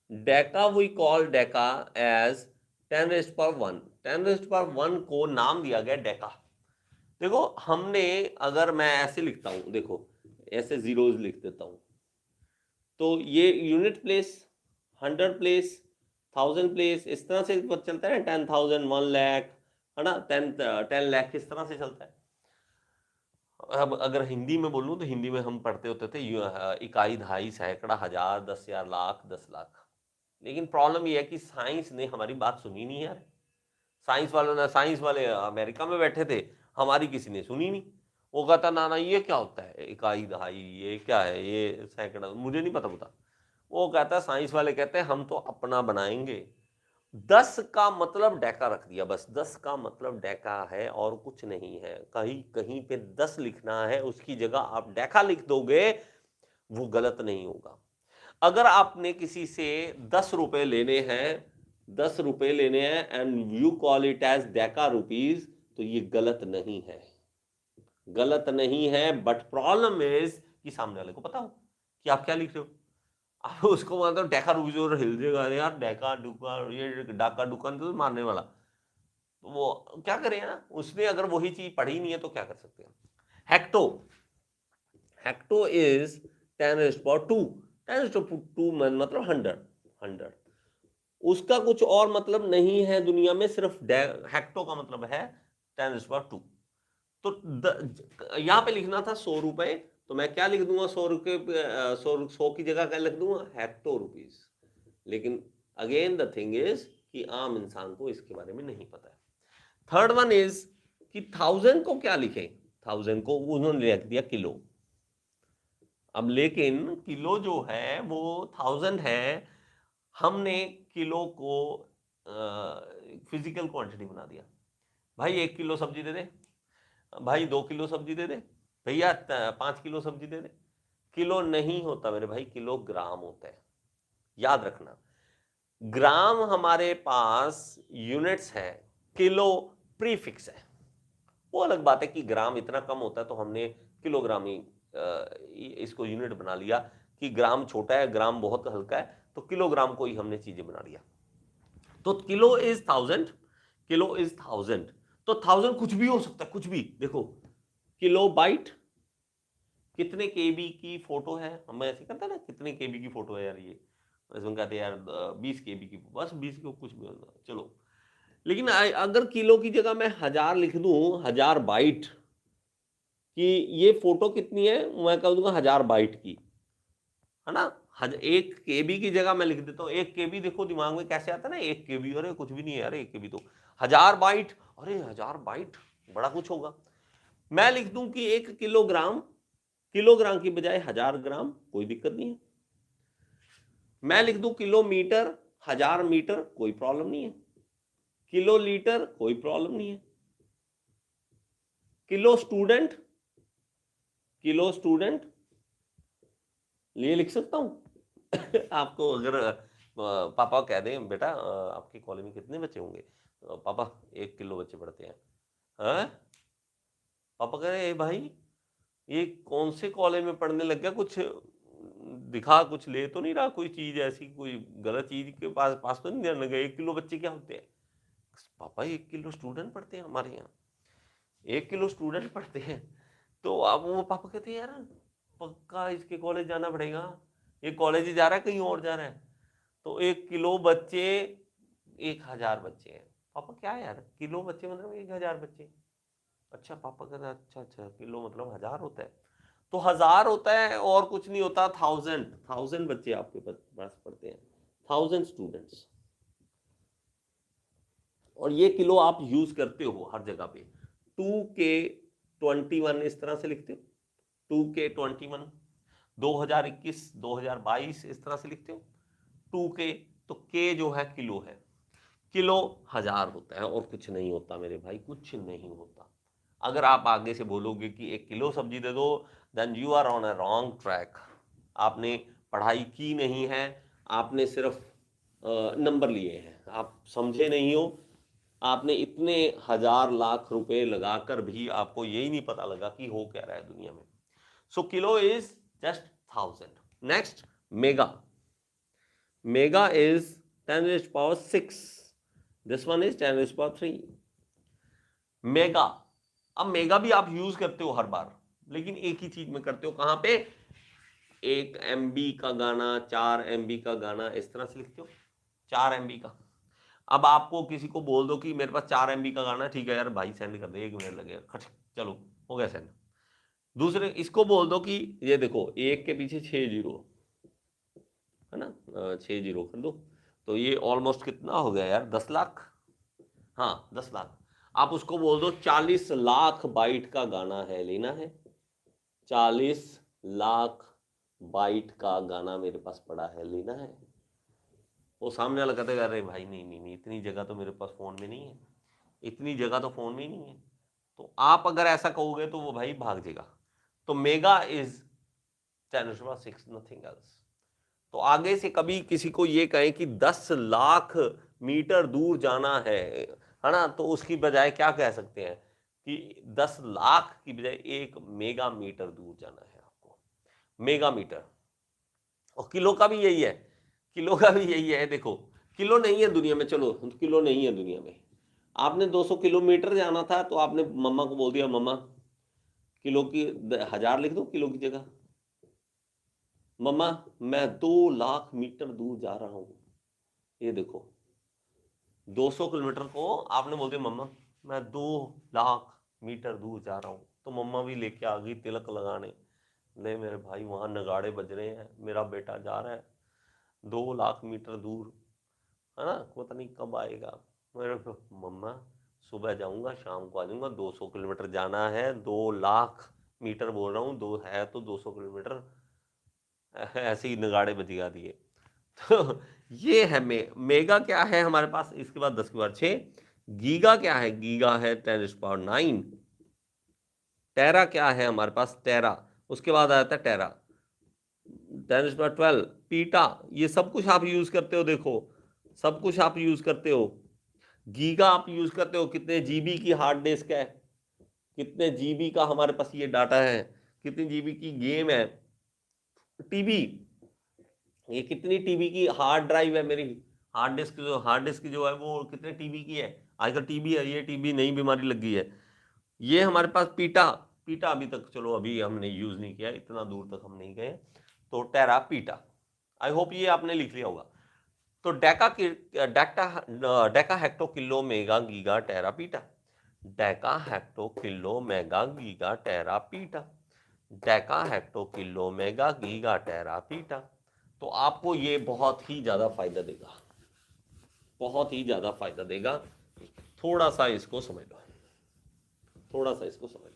[SPEAKER 1] deca we call deca as 10⁻1, 10⁻1 को नाम दिया गया डेका। देखो हमने, अगर मैं ऐसे लिखता हूं, देखो ऐसे जीरोज लिख देता हूं, तो ये यूनिट प्लेस, 100 प्लेस, 1000 प्लेस, इस तरह से चलता है ना, 10,000, 1 लाख, है ना, 10 लाख, इस तरह से चलता है। अब अगर हिंदी में बोलूं तो हिंदी में हम पढ़ते होते थे इकाई, दहाई, सैकड़ा, हजार, 10,000, लाख, 10 लाख। लेकिन प्रॉब्लम यह है कि साइंस ने हमारी बात सुनी नहीं यार। साइंस वाले अमेरिका में बैठे थे, हमारी किसी ने सुनी नहीं। वो कहता ना ना ये क्या होता है, इकाई, दहाई, ये क्या है, ये सैकड़ा, मुझे नहीं पता। वो कहता, साइंस वाले कहते हैं हम तो अपना बनाएंगे। 10 का मतलब डेका रख दिया, बस 10 का मतलब डेका है और कुछ नहीं है। कहीं कहीं पे 10 लिखना है, उसकी जगह आप डेका लिख दोगे, वो गलत नहीं होगा। अगर आपने किसी से 10 रुपए लेने हैं, 10 रुपए लेने हैं and you call it as deca rupees, तो ये गलत नहीं है, गलत नहीं है। बट प्रॉब्लम इज कि सामने वाले को पता हो कि आप क्या लिख रहे हो। आप उसको मतलब डेका रुपीज और हिल जाएगा, अरे यार डेका डुका, ये डाका डुका तो मारने वाला, तो वो क्या करें ना, उसने अगर वही चीज पढ़ी नहीं है तो क्या कर सकते हैं। हेक्टो, हेक्टो इज 10⁻², 10⁻² मतलब 100, 100। उसका कुछ और मतलब नहीं है दुनिया में, सिर्फ हेक्टो का मतलब है 10⁻²। तो यहां पे लिखना था 100 रुपए, तो मैं क्या लिख दूंगा, 100 रुपए, 100 की जगह क्या लिख दूंगा, हेक्टो रुपीज। लेकिन अगेन द थिंग इज कि आम इंसान को इसके बारे में नहीं पता है। थर्ड वन इज कि 1000 को क्या लिखे, 1000 को उन्होंने लिख दिया किलो। अब लेकिन किलो जो है वो 1000 है, हमने किलो को फिजिकल क्वांटिटी बना दिया। भाई 1 किलो सब्जी दे दे, भाई 2 किलो सब्जी दे दे, भैया 5 किलो सब्जी दे दे। किलो नहीं होता मेरे भाई, किलोग्राम होता है, याद रखना। ग्राम हमारे पास यूनिट्स है, किलो प्रीफिक्स है। वो अलग बात है कि ग्राम इतना कम होता है तो हमने किलोग्राम ही इसको यूनिट बना लिया, कि ग्राम छोटा है, ग्राम बहुत हल्का है, तो किलोग्राम को ही हमने चीजें बना लिया। तो किलो इज 1000, किलो इज 1000। तो 1000 कुछ भी हो सकता है, कुछ भी। देखो किलो बाइट, कितने केबी की फोटो है, हम ऐसे करते हैं ना, कितने केबी की फोटो है यार, ये इसमें कहते हैं यार 20 केबी की, बस 20 को कुछ भी होगा चलो। लेकिन अगर किलो की जगह मैं 1000 लिख दूं, 1000 बाइट कि ये फोटो कितनी है, मैं कह दूंगा 1000 बाइट की, है ना। 1 केबी की जगह मैं लिख देता हूँ 1 केबी। देखो दिमाग में कैसे आता है ना 1 केबी, अरे कुछ भी नहीं है, अरे 1 केबी तो 1000 बाइट, अरे 1000 बाइट बड़ा कुछ होगा। मैं लिख दूं कि 1 किलोग्राम, किलोग्राम की बजाय 1000 ग्राम, कोई दिक्कत नहीं है। मैं लिख दूं किलोमीटर, 1000 मीटर, कोई प्रॉब्लम नहीं है। किलो लीटर, कोई प्रॉब्लम नहीं है। किलो स्टूडेंट, किलो स्टूडेंट ये लिख सकता हूं। आपको अगर पापा कह दें बेटा आपके कॉलेज में कितने बच्चे होंगे, पापा 1 किलो बच्चे पढ़ते हैं, हैं? पापा कह रहे भाई ये कौन से कॉलेज में पढ़ने लग गया, कुछ दिखा, कुछ ले तो नहीं रहा, कोई चीज ऐसी कोई गलत चीज के पास तो नहीं ध्यान लगा। 1 किलो बच्चे क्या होते हैं? पापा 1 किलो स्टूडेंट पढ़ते हैं हमारे यहाँ, 1 किलो स्टूडेंट पढ़ते हैं। तो अब वो पापा कहते हैं यार पक्का इसके कॉलेज जाना पड़ेगा, ये कॉलेज ही जा रहा है कहीं और जा रहा है। तो 1 किलो बच्चे 1000 बच्चे हैं। पापा क्या है यार, किलो बच्चे मतलब 1000 बच्चे? अच्छा पापा कहते हैं अच्छा अच्छा, किलो मतलब 1000 होता है। तो 1000 होता है और कुछ नहीं होता, 1000 बच्चे आपके पास पढ़ते हैं, 1000 स्टूडेंट्स। और ये किलो आप यूज करते हो हर जगह पे। 2K21 इस तरह से लिखते हो, 2K21, 2021 2022 इस तरह से लिखते हो 2K। तो K जो है किलो है, किलो 1000 होता है और कुछ नहीं होता मेरे भाई, कुछ नहीं होता। अगर आप आगे से बोलोगे कि 1 किलो सब्जी दे दो, then you are on a wrong track. आपने पढ़ाई की नहीं है, आपने सिर्फ नंबर लिए हैं, आप समझे नहीं हो। आपने इतने 1000 लाख रुपए लगाकर भी आपको यही नहीं पता लगा कि हो क्या रहा है दुनिया में। So kilo is just 1000। Next mega, mega is 10⁻⁶, this one is 10⁻3 mega. अब मेगा भी आप यूज करते हो हर बार, लेकिन एक ही चीज में करते हो, कहां पे? 1 MB का गाना, 4 MB का गाना, इस तरह से लिखते हो 4 MB का। अब आपको किसी को बोल दो कि मेरे पास 4 MB का गाना, ठीक है यार भाई सेंड कर दे, 1 मिनट लगेगा, खट चलो हो गया सेंड। दूसरे इसको बोल दो कि ये देखो 1 के पीछे 6 जीरो, है ना, 6 जीरो कर दो, तो ये ऑलमोस्ट कितना हो गया यार, 10 लाख। हाँ 10 लाख। आप उसको बोल दो 40 लाख बाइट का गाना है, लेना है 40 लाख बाइट का गाना मेरे पास पड़ा है, लेना है। वो सामने वाला कहते अरे भाई नहीं नहीं नहीं, इतनी जगह तो मेरे पास फोन में नहीं है, इतनी जगह तो फोन में ही नहीं है। तो आप अगर ऐसा कहोगे तो वो भाई भाग जाएगा। तो मेगा इज 10⁻⁶, नथिंग एल्स। तो आगे से कभी किसी को ये कहें कि 10 लाख मीटर दूर जाना है ना, तो उसकी बजाय क्या कह सकते हैं कि 10 लाख की बजाय 1 मेगा मीटर दूर जाना है आपको, मेगा मीटर। और किलो का भी यही है, किलो का भी यही है। देखो किलो नहीं है दुनिया में, चलो किलो नहीं है दुनिया में, आपने 200 किलोमीटर जाना था तो आपने मम्मा को बोल दिया मम्मा किलो की 1000 लिख दो किलो की जगह। मम्मा मैं 2 लाख मीटर दूर जा रहा हूं, ये देखो 200 किलोमीटर को आपने बोल दिया मम्मा मैं 2 लाख मीटर दूर जा रहा हूं, तो मम्मा भी लेके आ गई तिलक लगाने, ले मेरे भाई वहां नगाड़े बज रहे हैं, मेरा बेटा जा रहा है 2 लाख मीटर दूर, है ना, पता नहीं कब आएगा। मेरे को मम्मा सुबह जाऊंगा शाम को आ जाऊंगा, 200 किलोमीटर जाना है, 2 लाख मीटर बोल रहा हूँ, दो है तो 200 किलोमीटर, ऐसे ही नगाड़े बजा दिए। तो ये है मेगा क्या है हमारे पास, इसके बाद 10 के बाद 6। गीगा क्या है? गीगा है 10⁻⁹। टेरा क्या है हमारे पास? टेरा, उसके बाद आता है टेरा 10⁻12। पीटा, ये सब कुछ आप यूज करते हो, देखो सब कुछ आप यूज करते हो। गीगा आप यूज करते हो, कितने जीबी की हार्ड डिस्क है, कितने जीबी का हमारे पास ये डाटा है, कितनी जीबी की गेम है। टीबी, ये कितनी टीबी की हार्ड ड्राइव है मेरी, हार्ड डिस्क जो है वो कितने टीबी की है। आजकल टीबी है, ये टीबी नई बीमारी लग गई है। ये हमारे पास पीटा, पीटा अभी तक चलो अभी हमने यूज नहीं किया, इतना दूर तक हम नहीं गए। तो टेरा पीटा, आई होप ये आपने लिख लिया होगा। तो deca hecto kilo mega giga tera peta. Deca hecto kilo mega giga tera peta, deca hecto kilo mega giga tera peta. तो आपको ये बहुत ही ज्यादा फायदा देगा, बहुत ही ज्यादा फायदा देगा। थोड़ा सा इसको समझ लो, थोड़ा सा इसको समझ लो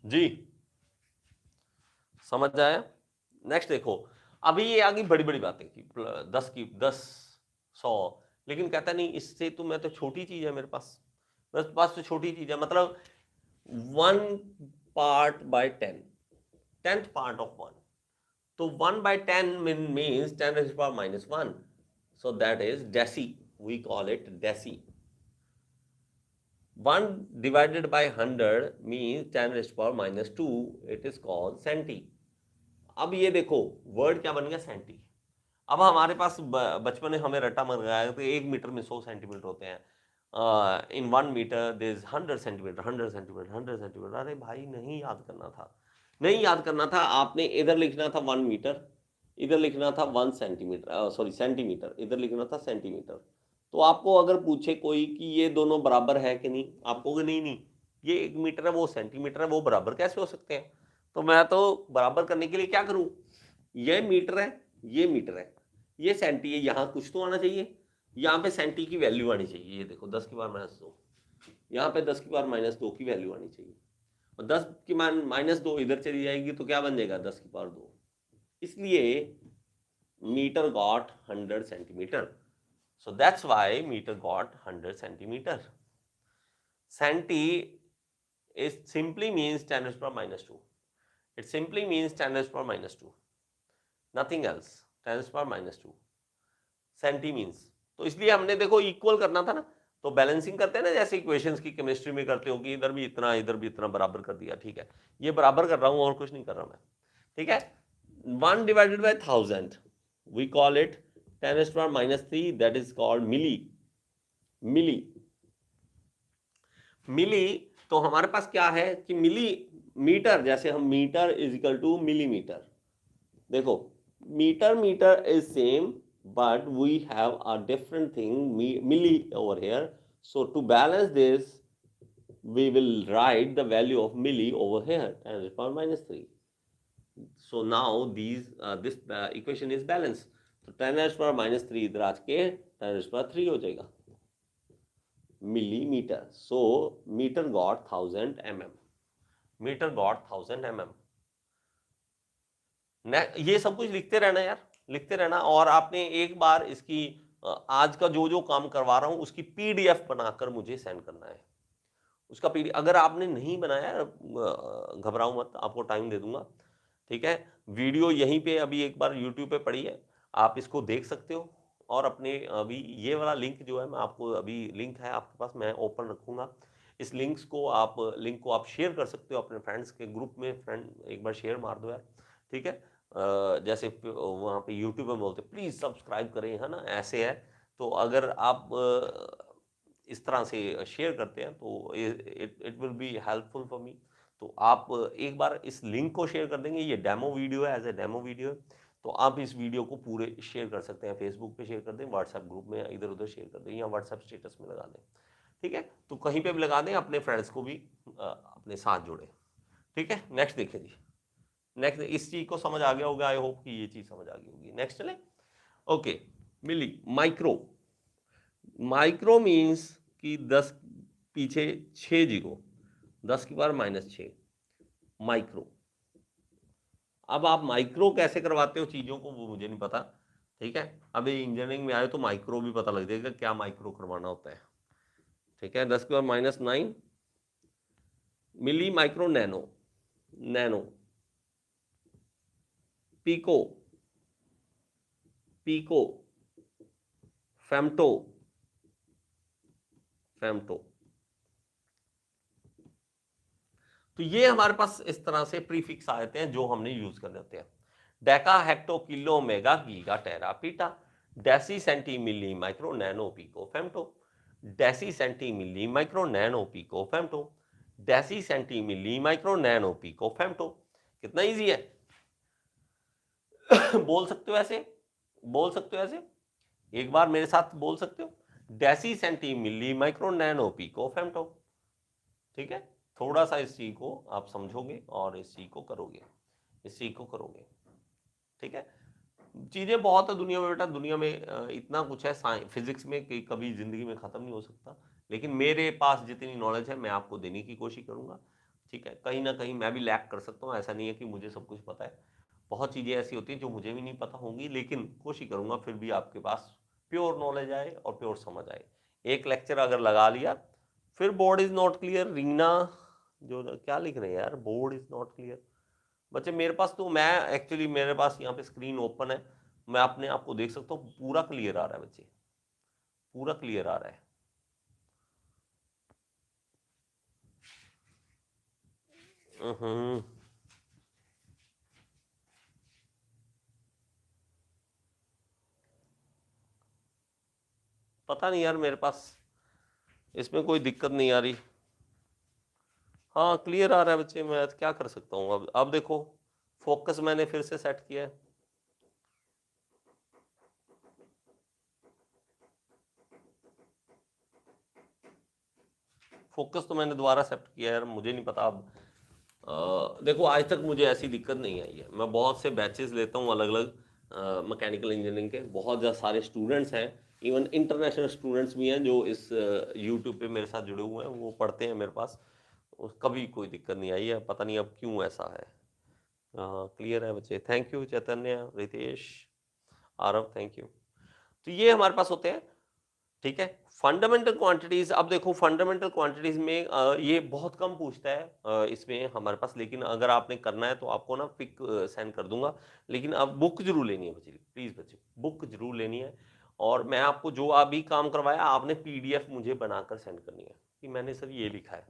[SPEAKER 1] जी, समझ आया। नेक्स्ट देखो, अभी ये आ गई बड़ी बड़ी बातें की 10 100, लेकिन कहता नहीं इससे तो मैं तो छोटी चीज है मेरे पास तो छोटी चीज है, मतलब 1 part by 10, 10th part of 1, तो 1 by 10 means 10 raised to the power minus 1, so that is deci, we call it deci. 1 divided by 100 means 10 raised to the power minus 2, it is called centi. अब ये देखो word क्या बन गया, senti. अब हमारे पास बचपन में हमें रट्टा मर गया है तो 1 मीटर में 100 सेंटीमीटर होते हैं, in 1 metre there is 100 centimetre, 100 centimetre, 100 centimetre. अरे भाई नहीं याद करना था, नहीं याद करना था, आपने इधर लिखना था 1 मीटर, इधर लिखना था 1 सेंटीमीटर, सॉरी सेंटीमीटर, इधर लिखना था सेंटीमीटर। तो आपको अगर पूछे कोई कि ये दोनों बराबर है कि नहीं, आप कहोगे नहीं नहीं ये 1 मीटर है वो सेंटीमीटर है, वो बराबर कैसे हो सकते हैं। तो मैं तो बराबर करने के लिए क्या करूं, ये मीटर है, ये मीटर है, ये सेंटी है, यहाँ कुछ तो आना चाहिए, यहाँ पे सेंटी की वैल्यू आनी चाहिए। ये देखो 10 की पावर -2, यहाँ पे 10 की पावर -2 की वैल्यू आनी चाहिए, और 10 की -2 इधर चली जाएगी तो क्या बन जाएगा 10 की पावर 2। इसलिए metre got 100 centimetre, so that's why meter got 100 centimeter. Centi is simply means 10 raised to the power -2. It simply means 10 raised to the power -2, nothing else, 10 raised to the power -2 centi means. तो इसलिए हमने देखो equal करना था ना, तो balancing करते हैं ना, जैसे इक्वेशंस की केमिस्ट्री में करते हो कि इधर भी इतना इधर भी इतना, बराबर कर दिया, ठीक है, ये बराबर कर रहा हूं और कुछ नहीं कर रहा मैं, ठीक है। 1 divided by 1000 we call it 10 raised to the power -3, that is called मिली। मिली मिली तो हमारे पास क्या है कि मिली मीटर, जैसे हम metre is equal to millimetre, देखो metre metre is same but we have a different thing milli over here, so to balance this we will write the value of milli over here 10 to the power -3. So now this equation is balanced, so 10 to the power -3 इधर आज के 10 to the power 3 हो जाएगा millimeter, so meter got 1000 mm, meter got 1000 mm। ये सब कुछ लिखते रहना यार, लिखते रहना, और आपने एक बार इसकी आज का जो जो काम करवा रहा हूं उसकी पीडीएफ बनाकर मुझे सेंड करना है, उसका पीडीएफ। अगर आपने नहीं बनाया घबराओ मत, आपको टाइम दे दूंगा, ठीक है। वीडियो यहीं पे अभी एक बार यूट्यूब पे पड़ी है, आप इसको देख सकते हो, और अपने अभी ये वाला लिंक जो है मैं आपको अभी लिंक है आपके पास, मैं ओपन रखूंगा, इस लिंक को आप शेयर कर सकते हो अपने फ्रेंड्स के ग्रुप में, फ्रेंड एक बार शेयर मार दो यार, ठीक है। जैसे वहाँ पे यूट्यूब में बोलते प्लीज सब्सक्राइब करें, है ना, ऐसे है। तो अगर आप इस तरह से शेयर करते हैं तो it will be helpful for me. तो आप एक बार इस लिंक को शेयर कर देंगे, ये डेमो वीडियो है, एज ए डेमो वीडियो है, तो आप इस वीडियो को पूरे शेयर कर सकते हैं, फेसबुक पे शेयर कर दें, व्हाट्सएप ग्रुप में इधर उधर शेयर कर दें, या व्हाट्सएप स्टेटस में लगा दें, ठीक है। तो कहीं पे भी लगा दें, अपने फ्रेंड्स को भी अपने साथ जोड़े, ठीक है। नेक्स्ट देखिए जी, नेक्स्ट इस चीज को समझ आ गया होगा, आई होप कि ये चीज समझ आ गई होगी। नेक्स्ट चले, okay. Milli micro, micro means कि 10 पीछे 6 जीरो, 10 की पावर -6 माइक्रो। अब आप माइक्रो कैसे करवाते हो चीजों को वो मुझे नहीं पता, ठीक है। अभी इंजीनियरिंग में आए तो माइक्रो भी पता लग जाएगा क्या माइक्रो करवाना होता है, ठीक है। 10 की power -9 milli micro nano, nano pico, pico femto, femto. तो ये हमारे पास इस तरह से प्रीफिक्स आ जाते हैं जो हमने यूज कर देते हैं। Deca hecto kilo mega giga tera peta, deci centi milli micro nano pico femto, deci centi milli micro nano pico femto, deci centi milli micro nano pico femto. कितना इजी है बोल सकते हो ऐसे, बोल सकते हो ऐसे, एक बार मेरे साथ बोल सकते हो, deci centi milli micro nano pico femto. ठीक है, थोड़ा सा इस चीज को आप समझोगे और इस चीज को करोगे, इस चीज को करोगे। ठीक है, चीजें बहुत है दुनिया में बेटा, दुनिया में इतना कुछ है फिजिक्स में कि कभी जिंदगी में खत्म नहीं हो सकता, लेकिन मेरे पास जितनी नॉलेज है मैं आपको देने की कोशिश करूंगा। ठीक है, कहीं ना कहीं मैं भी लैक कर सकता हूँ, ऐसा नहीं है कि मुझे सब कुछ पता है, बहुत चीजें ऐसी होती हैं जो मुझे भी नहीं पता होंगी, लेकिन कोशिश करूंगा फिर भी आपके पास प्योर नॉलेज आए और प्योर समझ आए। एक लेक्चर अगर लगा लिया फिर board is not clear, Reena जो क्या लिख रहे हैं यार, बोर्ड इज नॉट क्लियर। बच्चे मेरे पास तो, मैं एक्चुअली मेरे पास यहाँ पे स्क्रीन ओपन है, मैं अपने आप को देख सकता हूँ, पूरा क्लियर आ रहा है बच्चे, पूरा क्लियर आ रहा है। पता नहीं यार, मेरे पास इसमें कोई दिक्कत नहीं आ रही। हाँ क्लियर आ रहा है बच्चे, मैं क्या कर सकता हूँ। अब देखो, फोकस मैंने फिर से सेट किया है। फोकस तो मैंने दोबारा सेट किया है यार, मुझे नहीं पता अब। देखो आज तक मुझे ऐसी दिक्कत नहीं आई है, मैं बहुत से बैचेस लेता हूँ अलग अलग मैकेनिकल इंजीनियरिंग के, बहुत ज़्यादा सारे स्टूडेंट्स हैं, इवन इंटरनेशनल स्टूडेंट्स भी हैं जो इस यूट्यूब पे मेरे साथ जुड़े हुए हैं, वो पढ़ते हैं मेरे पास, कभी कोई दिक्कत नहीं आई है, पता नहीं अब क्यों ऐसा है। क्लियर है बच्चे, thank you Chaitanya, Ritesh, Aarav, thank you. तो ये हमारे पास होते हैं। ठीक है, फंडामेंटल क्वांटिटीज, अब देखो फंडामेंटल क्वांटिटीज में ये बहुत कम पूछता है इसमें हमारे पास, लेकिन अगर आपने करना है तो आपको ना पिक सेंड कर दूंगा, लेकिन अब बुक जरूर लेनी है बच्चे, प्लीज बच्चे बुक जरूर लेनी है। और मैं आपको जो अभी काम करवाया आपने पीडीएफ मुझे बनाकर सेंड करनी है कि मैंने सर ये लिखा है,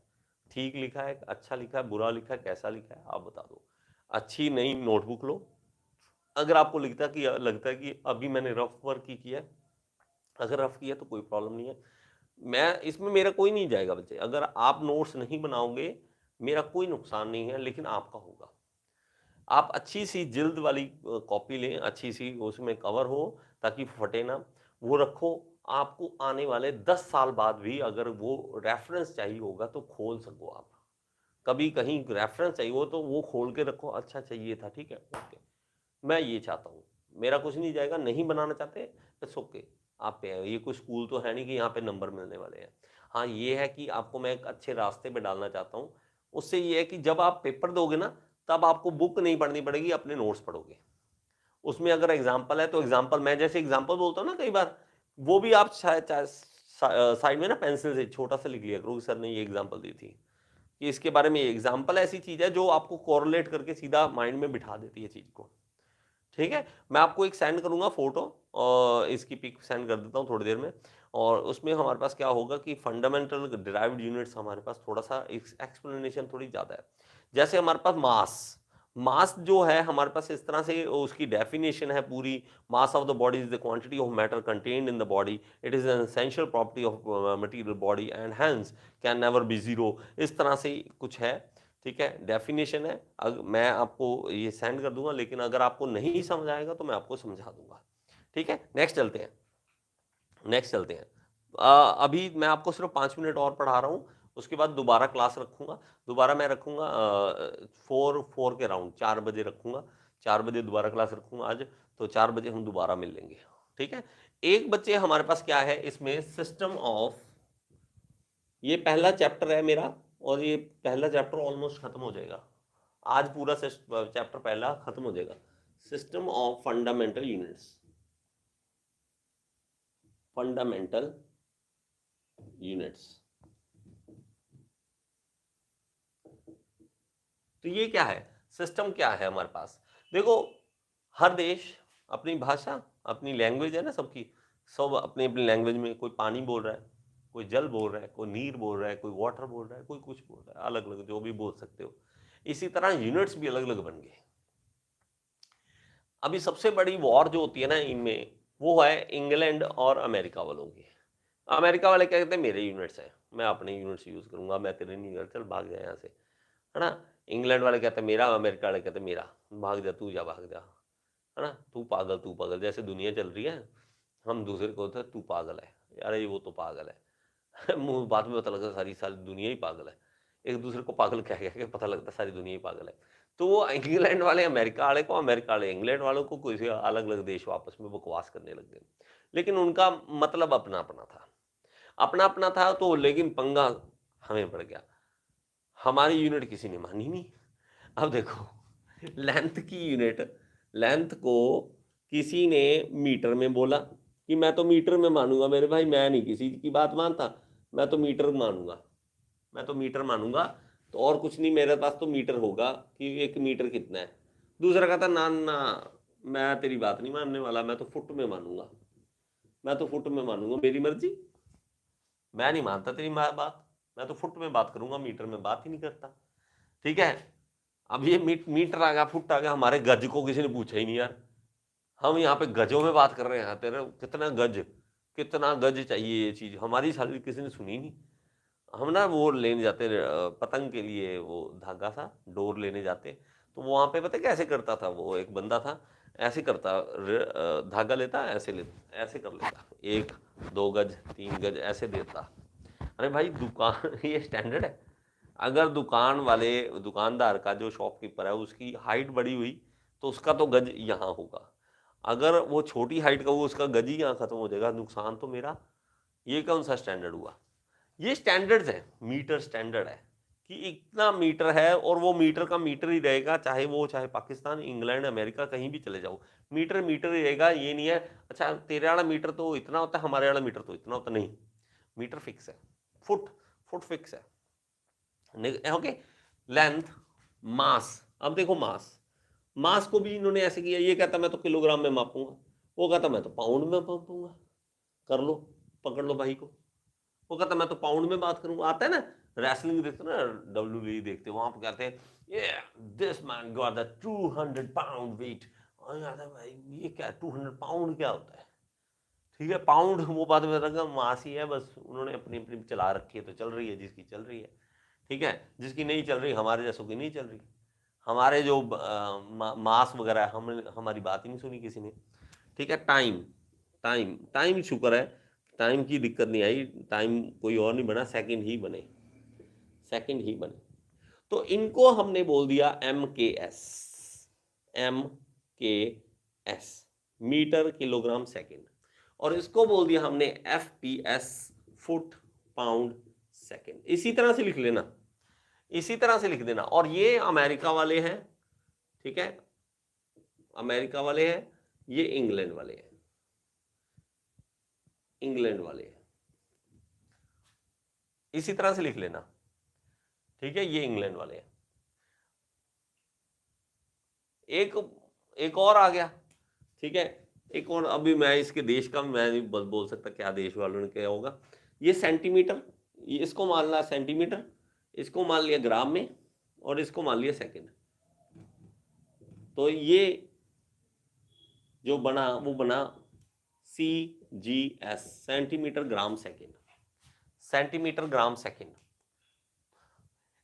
[SPEAKER 1] ठीक लिखा है, अच्छा लिखा है, बुरा लिखा है, कैसा लिखा है आप बता दो। अच्छी नई नोटबुक लो, अगर आपको लगता है कि अभी मैंने रफ वर्क ही किया है, अगर रफ किया तो कोई प्रॉब्लम नहीं है, मैं इसमें मेरा कोई नहीं जाएगा बच्चे, अगर आप नोट्स नहीं बनाओगे मेरा कोई नुकसान नहीं है, लेकिन आपका होगा। आप अच्छी सी जिल्द वाली कॉपी लें, अच्छी सी, उसमें कवर हो ताकि फटे ना, वो रखो। आपको आने वाले 10 साल बाद भी अगर वो रेफरेंस चाहिए होगा तो खोल सको आप, कभी कहीं रेफरेंस चाहिए हो तो वो खोल के रखो, अच्छा चाहिए था, ठीक है, ओके, मैं ये चाहता हूँ, मेरा कुछ नहीं जाएगा, नहीं बनाना चाहते इट्स ओके। आप पे है, ये कोई स्कूल तो है नहीं कि यहाँ पे नंबर मिलने वाले हैं। हाँ ये है कि आपको मैं एक अच्छे रास्ते पे डालना चाहता हूँ, उससे ये है कि जब आप पेपर दोगे ना तब आपको बुक नहीं पढ़नी पड़ेगी, अपने नोट्स पढ़ोगे। उसमें अगर एग्जाम्पल है तो एग्जाम्पल, मैं जैसे एग्जाम्पल बोलता हूँ ना कई बार, वो भी आप शायद साइड में ना पेंसिल से छोटा सा लिख लिया करो, सर ने ये एग्जाम्पल दी थी कि इसके बारे में, ये एग्जाम्पल ऐसी चीज है जो आपको कोरिलेट करके सीधा माइंड में बिठा देती है चीज को। ठीक है, मैं आपको एक सेंड करूंगा फोटो, और इसकी पिक सेंड कर देता हूँ थोड़ी देर में, और उसमें हमारे पास क्या होगा कि फंडामेंटल डिराइव्ड यूनिट्स हमारे पास थोड़ा सा एक्सप्लेनेशन थोड़ी ज़्यादा है। जैसे हमारे पास मास, मास जो है हमारे पास इस तरह से उसकी डेफिनेशन है पूरी, mass of the body is the quantity of matter contained in the body, it is an essential property of material body and hence can never be zero, इस तरह से कुछ है। ठीक है, डेफिनेशन है, मैं आपको ये सेंड कर दूंगा, लेकिन अगर आपको नहीं समझ आएगा तो मैं आपको समझा दूंगा। ठीक है, नेक्स्ट चलते हैं, नेक्स्ट चलते हैं। अभी मैं आपको सिर्फ 5 मिनट और पढ़ा रहा हूँ, उसके बाद दोबारा क्लास रखूंगा, दोबारा मैं रखूंगा 4 के राउंड, 4 बजे रखूंगा, 4 बजे दोबारा क्लास रखूंगा आज, तो 4 बजे हम दोबारा मिल लेंगे। ठीक है, एक बच्चे हमारे पास क्या है इसमें, सिस्टम ऑफ, ये पहला चैप्टर है मेरा, और ये पहला चैप्टर ऑलमोस्ट खत्म हो जाएगा आज, पूरा चैप्टर पहला खत्म हो जाएगा। System of fundamental units, fundamental units, तो ये क्या है, सिस्टम क्या है हमारे पास। देखो, हर देश अपनी भाषा, अपनी लैंग्वेज है ना सबकी, सब अपनी अपनी लैंग्वेज में, कोई पानी बोल रहा है, कोई जल बोल रहा है, कोई नीर बोल रहा है, कोई वाटर बोल रहा है, कोई कुछ बोल रहा है, अलग अलग जो भी बोल सकते हो। इसी तरह यूनिट्स भी अलग अलग बन गए। अभी सबसे बड़ी वॉर जो होती है ना इनमें, वो है इंग्लैंड और अमेरिका वालों की। अमेरिका वाले क्या कहते हैं, मेरे यूनिट्स हैं, मैं अपने यूनिट्स यूज करूंगा, मैं तेरे नहीं कर, चल भाग जाए यहाँ से, है ना। इंग्लैंड वाले कहते हैं मेरा, अमेरिका वाले कहते हैं मेरा, भाग जा तू, जा भाग जा, है ना, तू पागल, तू पागल, जैसे दुनिया चल रही है, हम दूसरे को होता है तू पागल है, यार ये वो तो पागल है मुंह बाद में पता लगता सारी सारी दुनिया ही पागल है, एक दूसरे को पागल कह कह के पता लगता सारी दुनिया ही पागल है। तो वो इंग्लैंड वाले अमेरिका वाले को, अमेरिका वाले इंग्लैंड वालों को, किसी अलग अलग देश आपस में बकवास करने लग गए, लेकिन उनका मतलब अपना अपना था, अपना अपना था। तो लेकिन पंगा हमें पड़ गया, हमारी यूनिट किसी ने मानी नहीं। अब देखो लेंथ की यूनिट, लेंथ को किसी ने मीटर में बोला कि मैं तो मीटर में मानूंगा मेरे भाई, मैं नहीं किसी की बात मानता, मैं तो मीटर मानूंगा, मैं तो मीटर मानूंगा, तो और कुछ नहीं मेरे पास तो मीटर होगा कि एक मीटर कितना है। दूसरा कहता ना ना, मैं तेरी बात नहीं मानने वाला, मैं तो फुट में मानूंगा, मैं तो फुट में मानूंगा, मेरी मर्जी, मैं नहीं मानता तेरी बात, मैं तो फुट में बात करूंगा, मीटर में बात ही नहीं करता। ठीक है, अब ये मीटर आ गया, फुट आ गया, हमारे गज को किसी ने पूछा ही नहीं यार, हम यहाँ पे गजों में बात कर रहे हैं, तेरे कितना गज, कितना गज चाहिए, ये चीज हमारी साली किसी ने सुनी नहीं। हम ना वो लेने जाते पतंग के लिए, वो धागा सा डोर लेने जाते, तो वो वहां पे पता कैसे करता था, वो एक बंदा था, ऐसे करता, धागा लेता ऐसे लेता, ऐसे कर लेता, 1 2 गज 3 गज ऐसे देता। अरे भाई दुकान ये स्टैंडर्ड है, अगर दुकान वाले, दुकानदार का जो शॉपकीपर है उसकी हाइट बड़ी हुई तो उसका तो गज यहाँ होगा, अगर वो छोटी हाइट का वो उसका गज ही यहाँ खत्म हो जाएगा, नुकसान तो मेरा। ये कौन सा स्टैंडर्ड हुआ? ये स्टैंडर्ड्स है, मीटर स्टैंडर्ड है कि इतना मीटर है, और वो मीटर का मीटर ही रहेगा, चाहे वो चाहे पाकिस्तान, इंग्लैंड, अमेरिका कहीं भी चले जाओ, मीटर मीटर ही रहेगा। ये नहीं है अच्छा तेरे वाला मीटर तो इतना होता है, हमारे वाला मीटर तो इतना होता, नहीं, मीटर फिक्स है, फुट फुट फिक्स है। ओके, लेंथ, मास, अब देखो मास, मास को भी इन्होंने ऐसे किया, ये कहता मैं तो किलोग्राम में मापूंगा, वो कहता मैं तो पाउंड में मापूंगा, कर लो, पकड़ लो भाई को। वो कहता मैं तो पाउंड में बात करूंगा, आता है ना, रेसलिंग देखते ना, WWE देखते, वहां पर कहते हैं ये this man got the 200 pound weight, और आता है भाई ये क्या 200 पाउंड क्या होता है? ठीक है, पाउंड वो बात में रकम मास ही है, बस उन्होंने अपनी अपनी चला रखी है, तो चल रही है जिसकी चल रही है। ठीक है, जिसकी नहीं चल रही, हमारे जैसों की नहीं चल रही, हमारे जो मास वगैरह है, हम हमारी बात ही नहीं सुनी किसी ने। ठीक है, टाइम, टाइम टाइम शुक्र है, टाइम की दिक्कत नहीं आई, टाइम कोई और नहीं बना, सेकंड ही बने, सेकंड ही बने। तो इनको हमने बोल दिया MKS, MKS, metre kilogram second, और इसको बोल दिया हमने FPS, फुट पाउंड सेकंड। इसी तरह से लिख लेना, इसी तरह से लिख देना। और ये अमेरिका वाले हैं, ठीक है, अमेरिका वाले हैं, ये इंग्लैंड वाले हैं, इंग्लैंड वाले हैं, इसी तरह से लिख लेना। ठीक है, ये इंग्लैंड वाले हैं। एक एक और आ गया, ठीक है, एक और, अभी मैं इसके देश का मैं नहीं बोल सकता क्या देश वालों ने क्या होगा। ये सेंटीमीटर, ये इसको मान लिया सेंटीमीटर, इसको मान लिया ग्राम में, और इसको मान लिया सेकंड। तो ये जो बना वो बना CGS, centimetre gram second, centimetre gram second.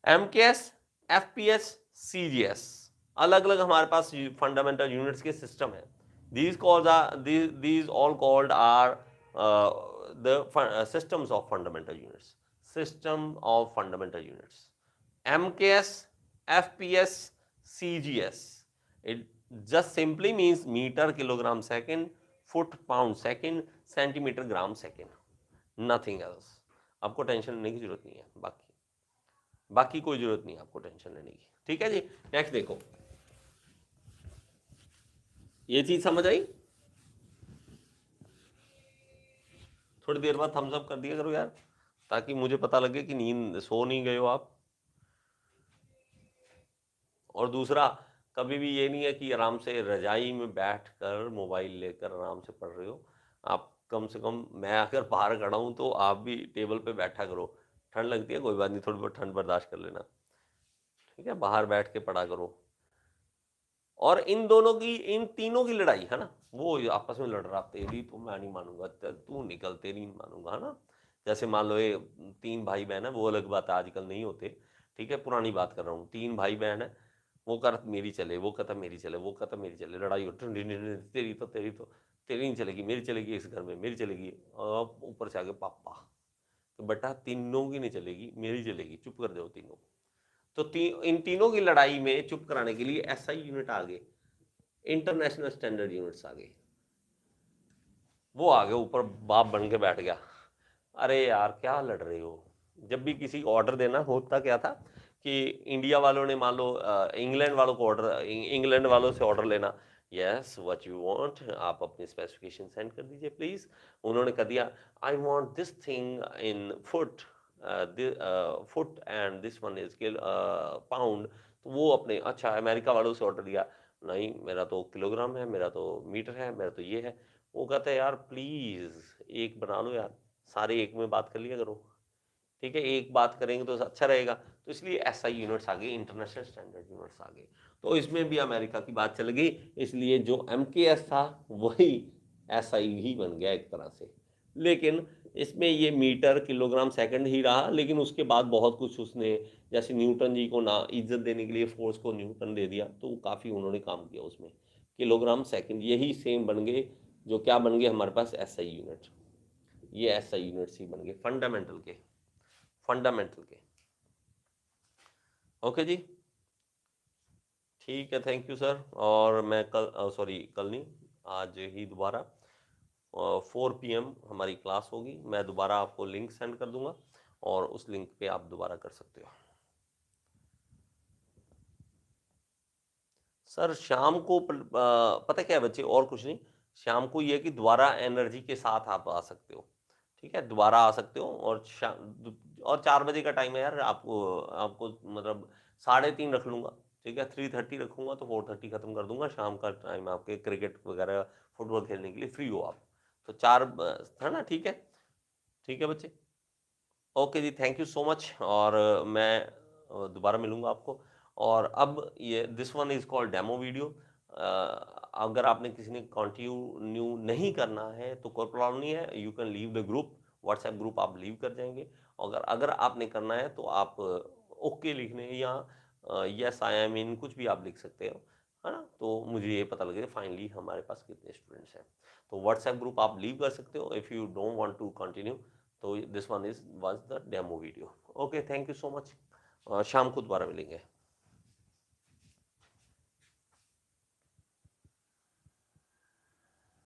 [SPEAKER 1] MKS, FPS, CGS, अलग अलग हमारे पास फंडामेंटल यूनिट्स के सिस्टम है। these all called are the systems of fundamental units, system of fundamental units, MKS, FPS, CGS, it just simply means meter kilogram second, foot pound second, centimeter gram second, nothing else। आपको tension लेने की जरूरत नहीं है, बाकी कोई जरूरत नहीं आपको टेंशन लेने की। ठीक है जी, नेक्स्ट देखो, ये चीज समझ आई? थोड़ी देर बाद थम्स अप कर दिया करो यार, ताकि मुझे पता लगे कि नींद सो नहीं गए हो आप। और दूसरा, कभी भी ये नहीं है कि आराम से रजाई में बैठ कर मोबाइल लेकर आराम से पढ़ रहे हो आप। कम से कम मैं अगर बाहर खड़ा हूं तो आप भी टेबल पे बैठा करो, ठंड लगती है कोई बात नहीं, थोड़ी बहुत ठंड बर्दाश्त कर लेना, ठीक है, बाहर बैठ के पढ़ा करो। और इन दोनों की, इन तीनों की लड़ाई है ना, वो आपस में लड़ रहा, तेरी तो मैं नहीं मानूंगा, तू निकल, तेरी नहीं मानूंगा, है ना। जैसे मान लो ये 3 भाई बहन है, वो अलग बात है, आजकल नहीं होते, ठीक है, पुरानी बात कर रहा हूँ। 3 भाई बहन है, वो कहता मेरी चले, वो कहता मेरी चले, वो कहता मेरी चले, लड़ाई हो, तेरी तो तेरी नहीं चलेगी, मेरी चलेगी इस घर में, मेरी चलेगी। और ऊपर से आगे पापा, तो बेटा तीनों की नहीं चलेगी, मेरी चलेगी, चुप कर जाओ तीनों। तो इन तीनों की लड़ाई में चुप कराने के लिए एसआई यूनिट आ गए, इंटरनेशनल स्टैंडर्ड यूनिट्स आ गए। वो आगे ऊपर बाप बन के बैठ गया, अरे यार क्या लड़ रहे हो। जब भी किसी ऑर्डर देना होता क्या था कि इंडिया वालों ने मान लो इंग्लैंड वालों को ऑर्डर, इंग्लैंड वालों से ऑर्डर लेना, यस व्हाट यू वांट, आप अपनी स्पेसिफिकेशन सेंड कर दीजिए प्लीज। उन्होंने कह दिया I want this thing in foot, foot and this one is pound. तो वो अपने अच्छा अमेरिका वालों से ऑर्डर दिया, नहीं मेरा तो किलोग्राम है, मेरा तो मीटर है, मेरा तो ये है। वो कहता है यार प्लीज एक बना लो यार, सारे एक में बात कर लिया करो, ठीक है, एक बात करेंगे तो अच्छा रहेगा। तो इसलिए एसआई यूनिट्स आ गए, इंटरनेशनल स्टैंडर्ड यूनिट्स आ गए। तो इसमें भी अमेरिका की बात चल गई, इसलिए जो एमकेएस था वही एसआई ही बन गया एक तरह से। लेकिन इसमें ये मीटर किलोग्राम सेकंड ही रहा, लेकिन उसके बाद बहुत कुछ उसने, जैसे न्यूटन जी को ना इज्जत देने के लिए फोर्स को न्यूटन दे दिया, तो काफ़ी उन्होंने काम किया उसमें। किलोग्राम सेकंड यही सेम बन गए, जो क्या बन गए हमारे पास एसआई यूनिट। ये एसआई यूनिट्स ही बन गए फंडामेंटल के, फंडामेंटल के। ओके जी, ठीक है, थैंक यू सर। और मैं कल, सॉरी कल नहीं, आज ही दोबारा 4 PM हमारी क्लास होगी, मैं दोबारा आपको लिंक सेंड कर दूंगा और उस लिंक पे आप दोबारा कर सकते हो। सर शाम को पता क्या है बच्चे, और कुछ नहीं, शाम को ये कि दोबारा एनर्जी के साथ आप आ सकते हो, ठीक है, दोबारा आ सकते हो। और और 4 बजे का टाइम है यार, आपको आपको मतलब 3:30 रख लूंगा, ठीक है, 3:30 रखूंगा तो 4:30 खत्म कर दूंगा। शाम का टाइम आपके क्रिकेट वगैरह फुटबॉल खेलने के लिए फ्री हो आप, तो 4 है ना, ठीक है, ठीक है बच्चे। ओके जी, थैंक यू सो मच। और मैं दोबारा मिलूंगा आपको। और अब ये this one is called demo video. अगर आपने किसी ने कंटिन्यू नहीं करना है तो कोई प्रॉब्लम नहीं है, you can leave the group, WhatsApp group आप लीव कर जाएंगे। अगर अगर आपने करना है तो आप ओके लिखने या यस आई एम इन कुछ भी आप लिख सकते हो, है ना, तो मुझे ये पता लगे फाइनली हमारे पास कितने स्टूडेंट्स हैं। तो व्हाट्सएप ग्रुप आप लीव कर सकते हो if you don't want to continue. तो this one is was the demo video. Okay, thank you so much. शाम को दोबारा मिलेंगे।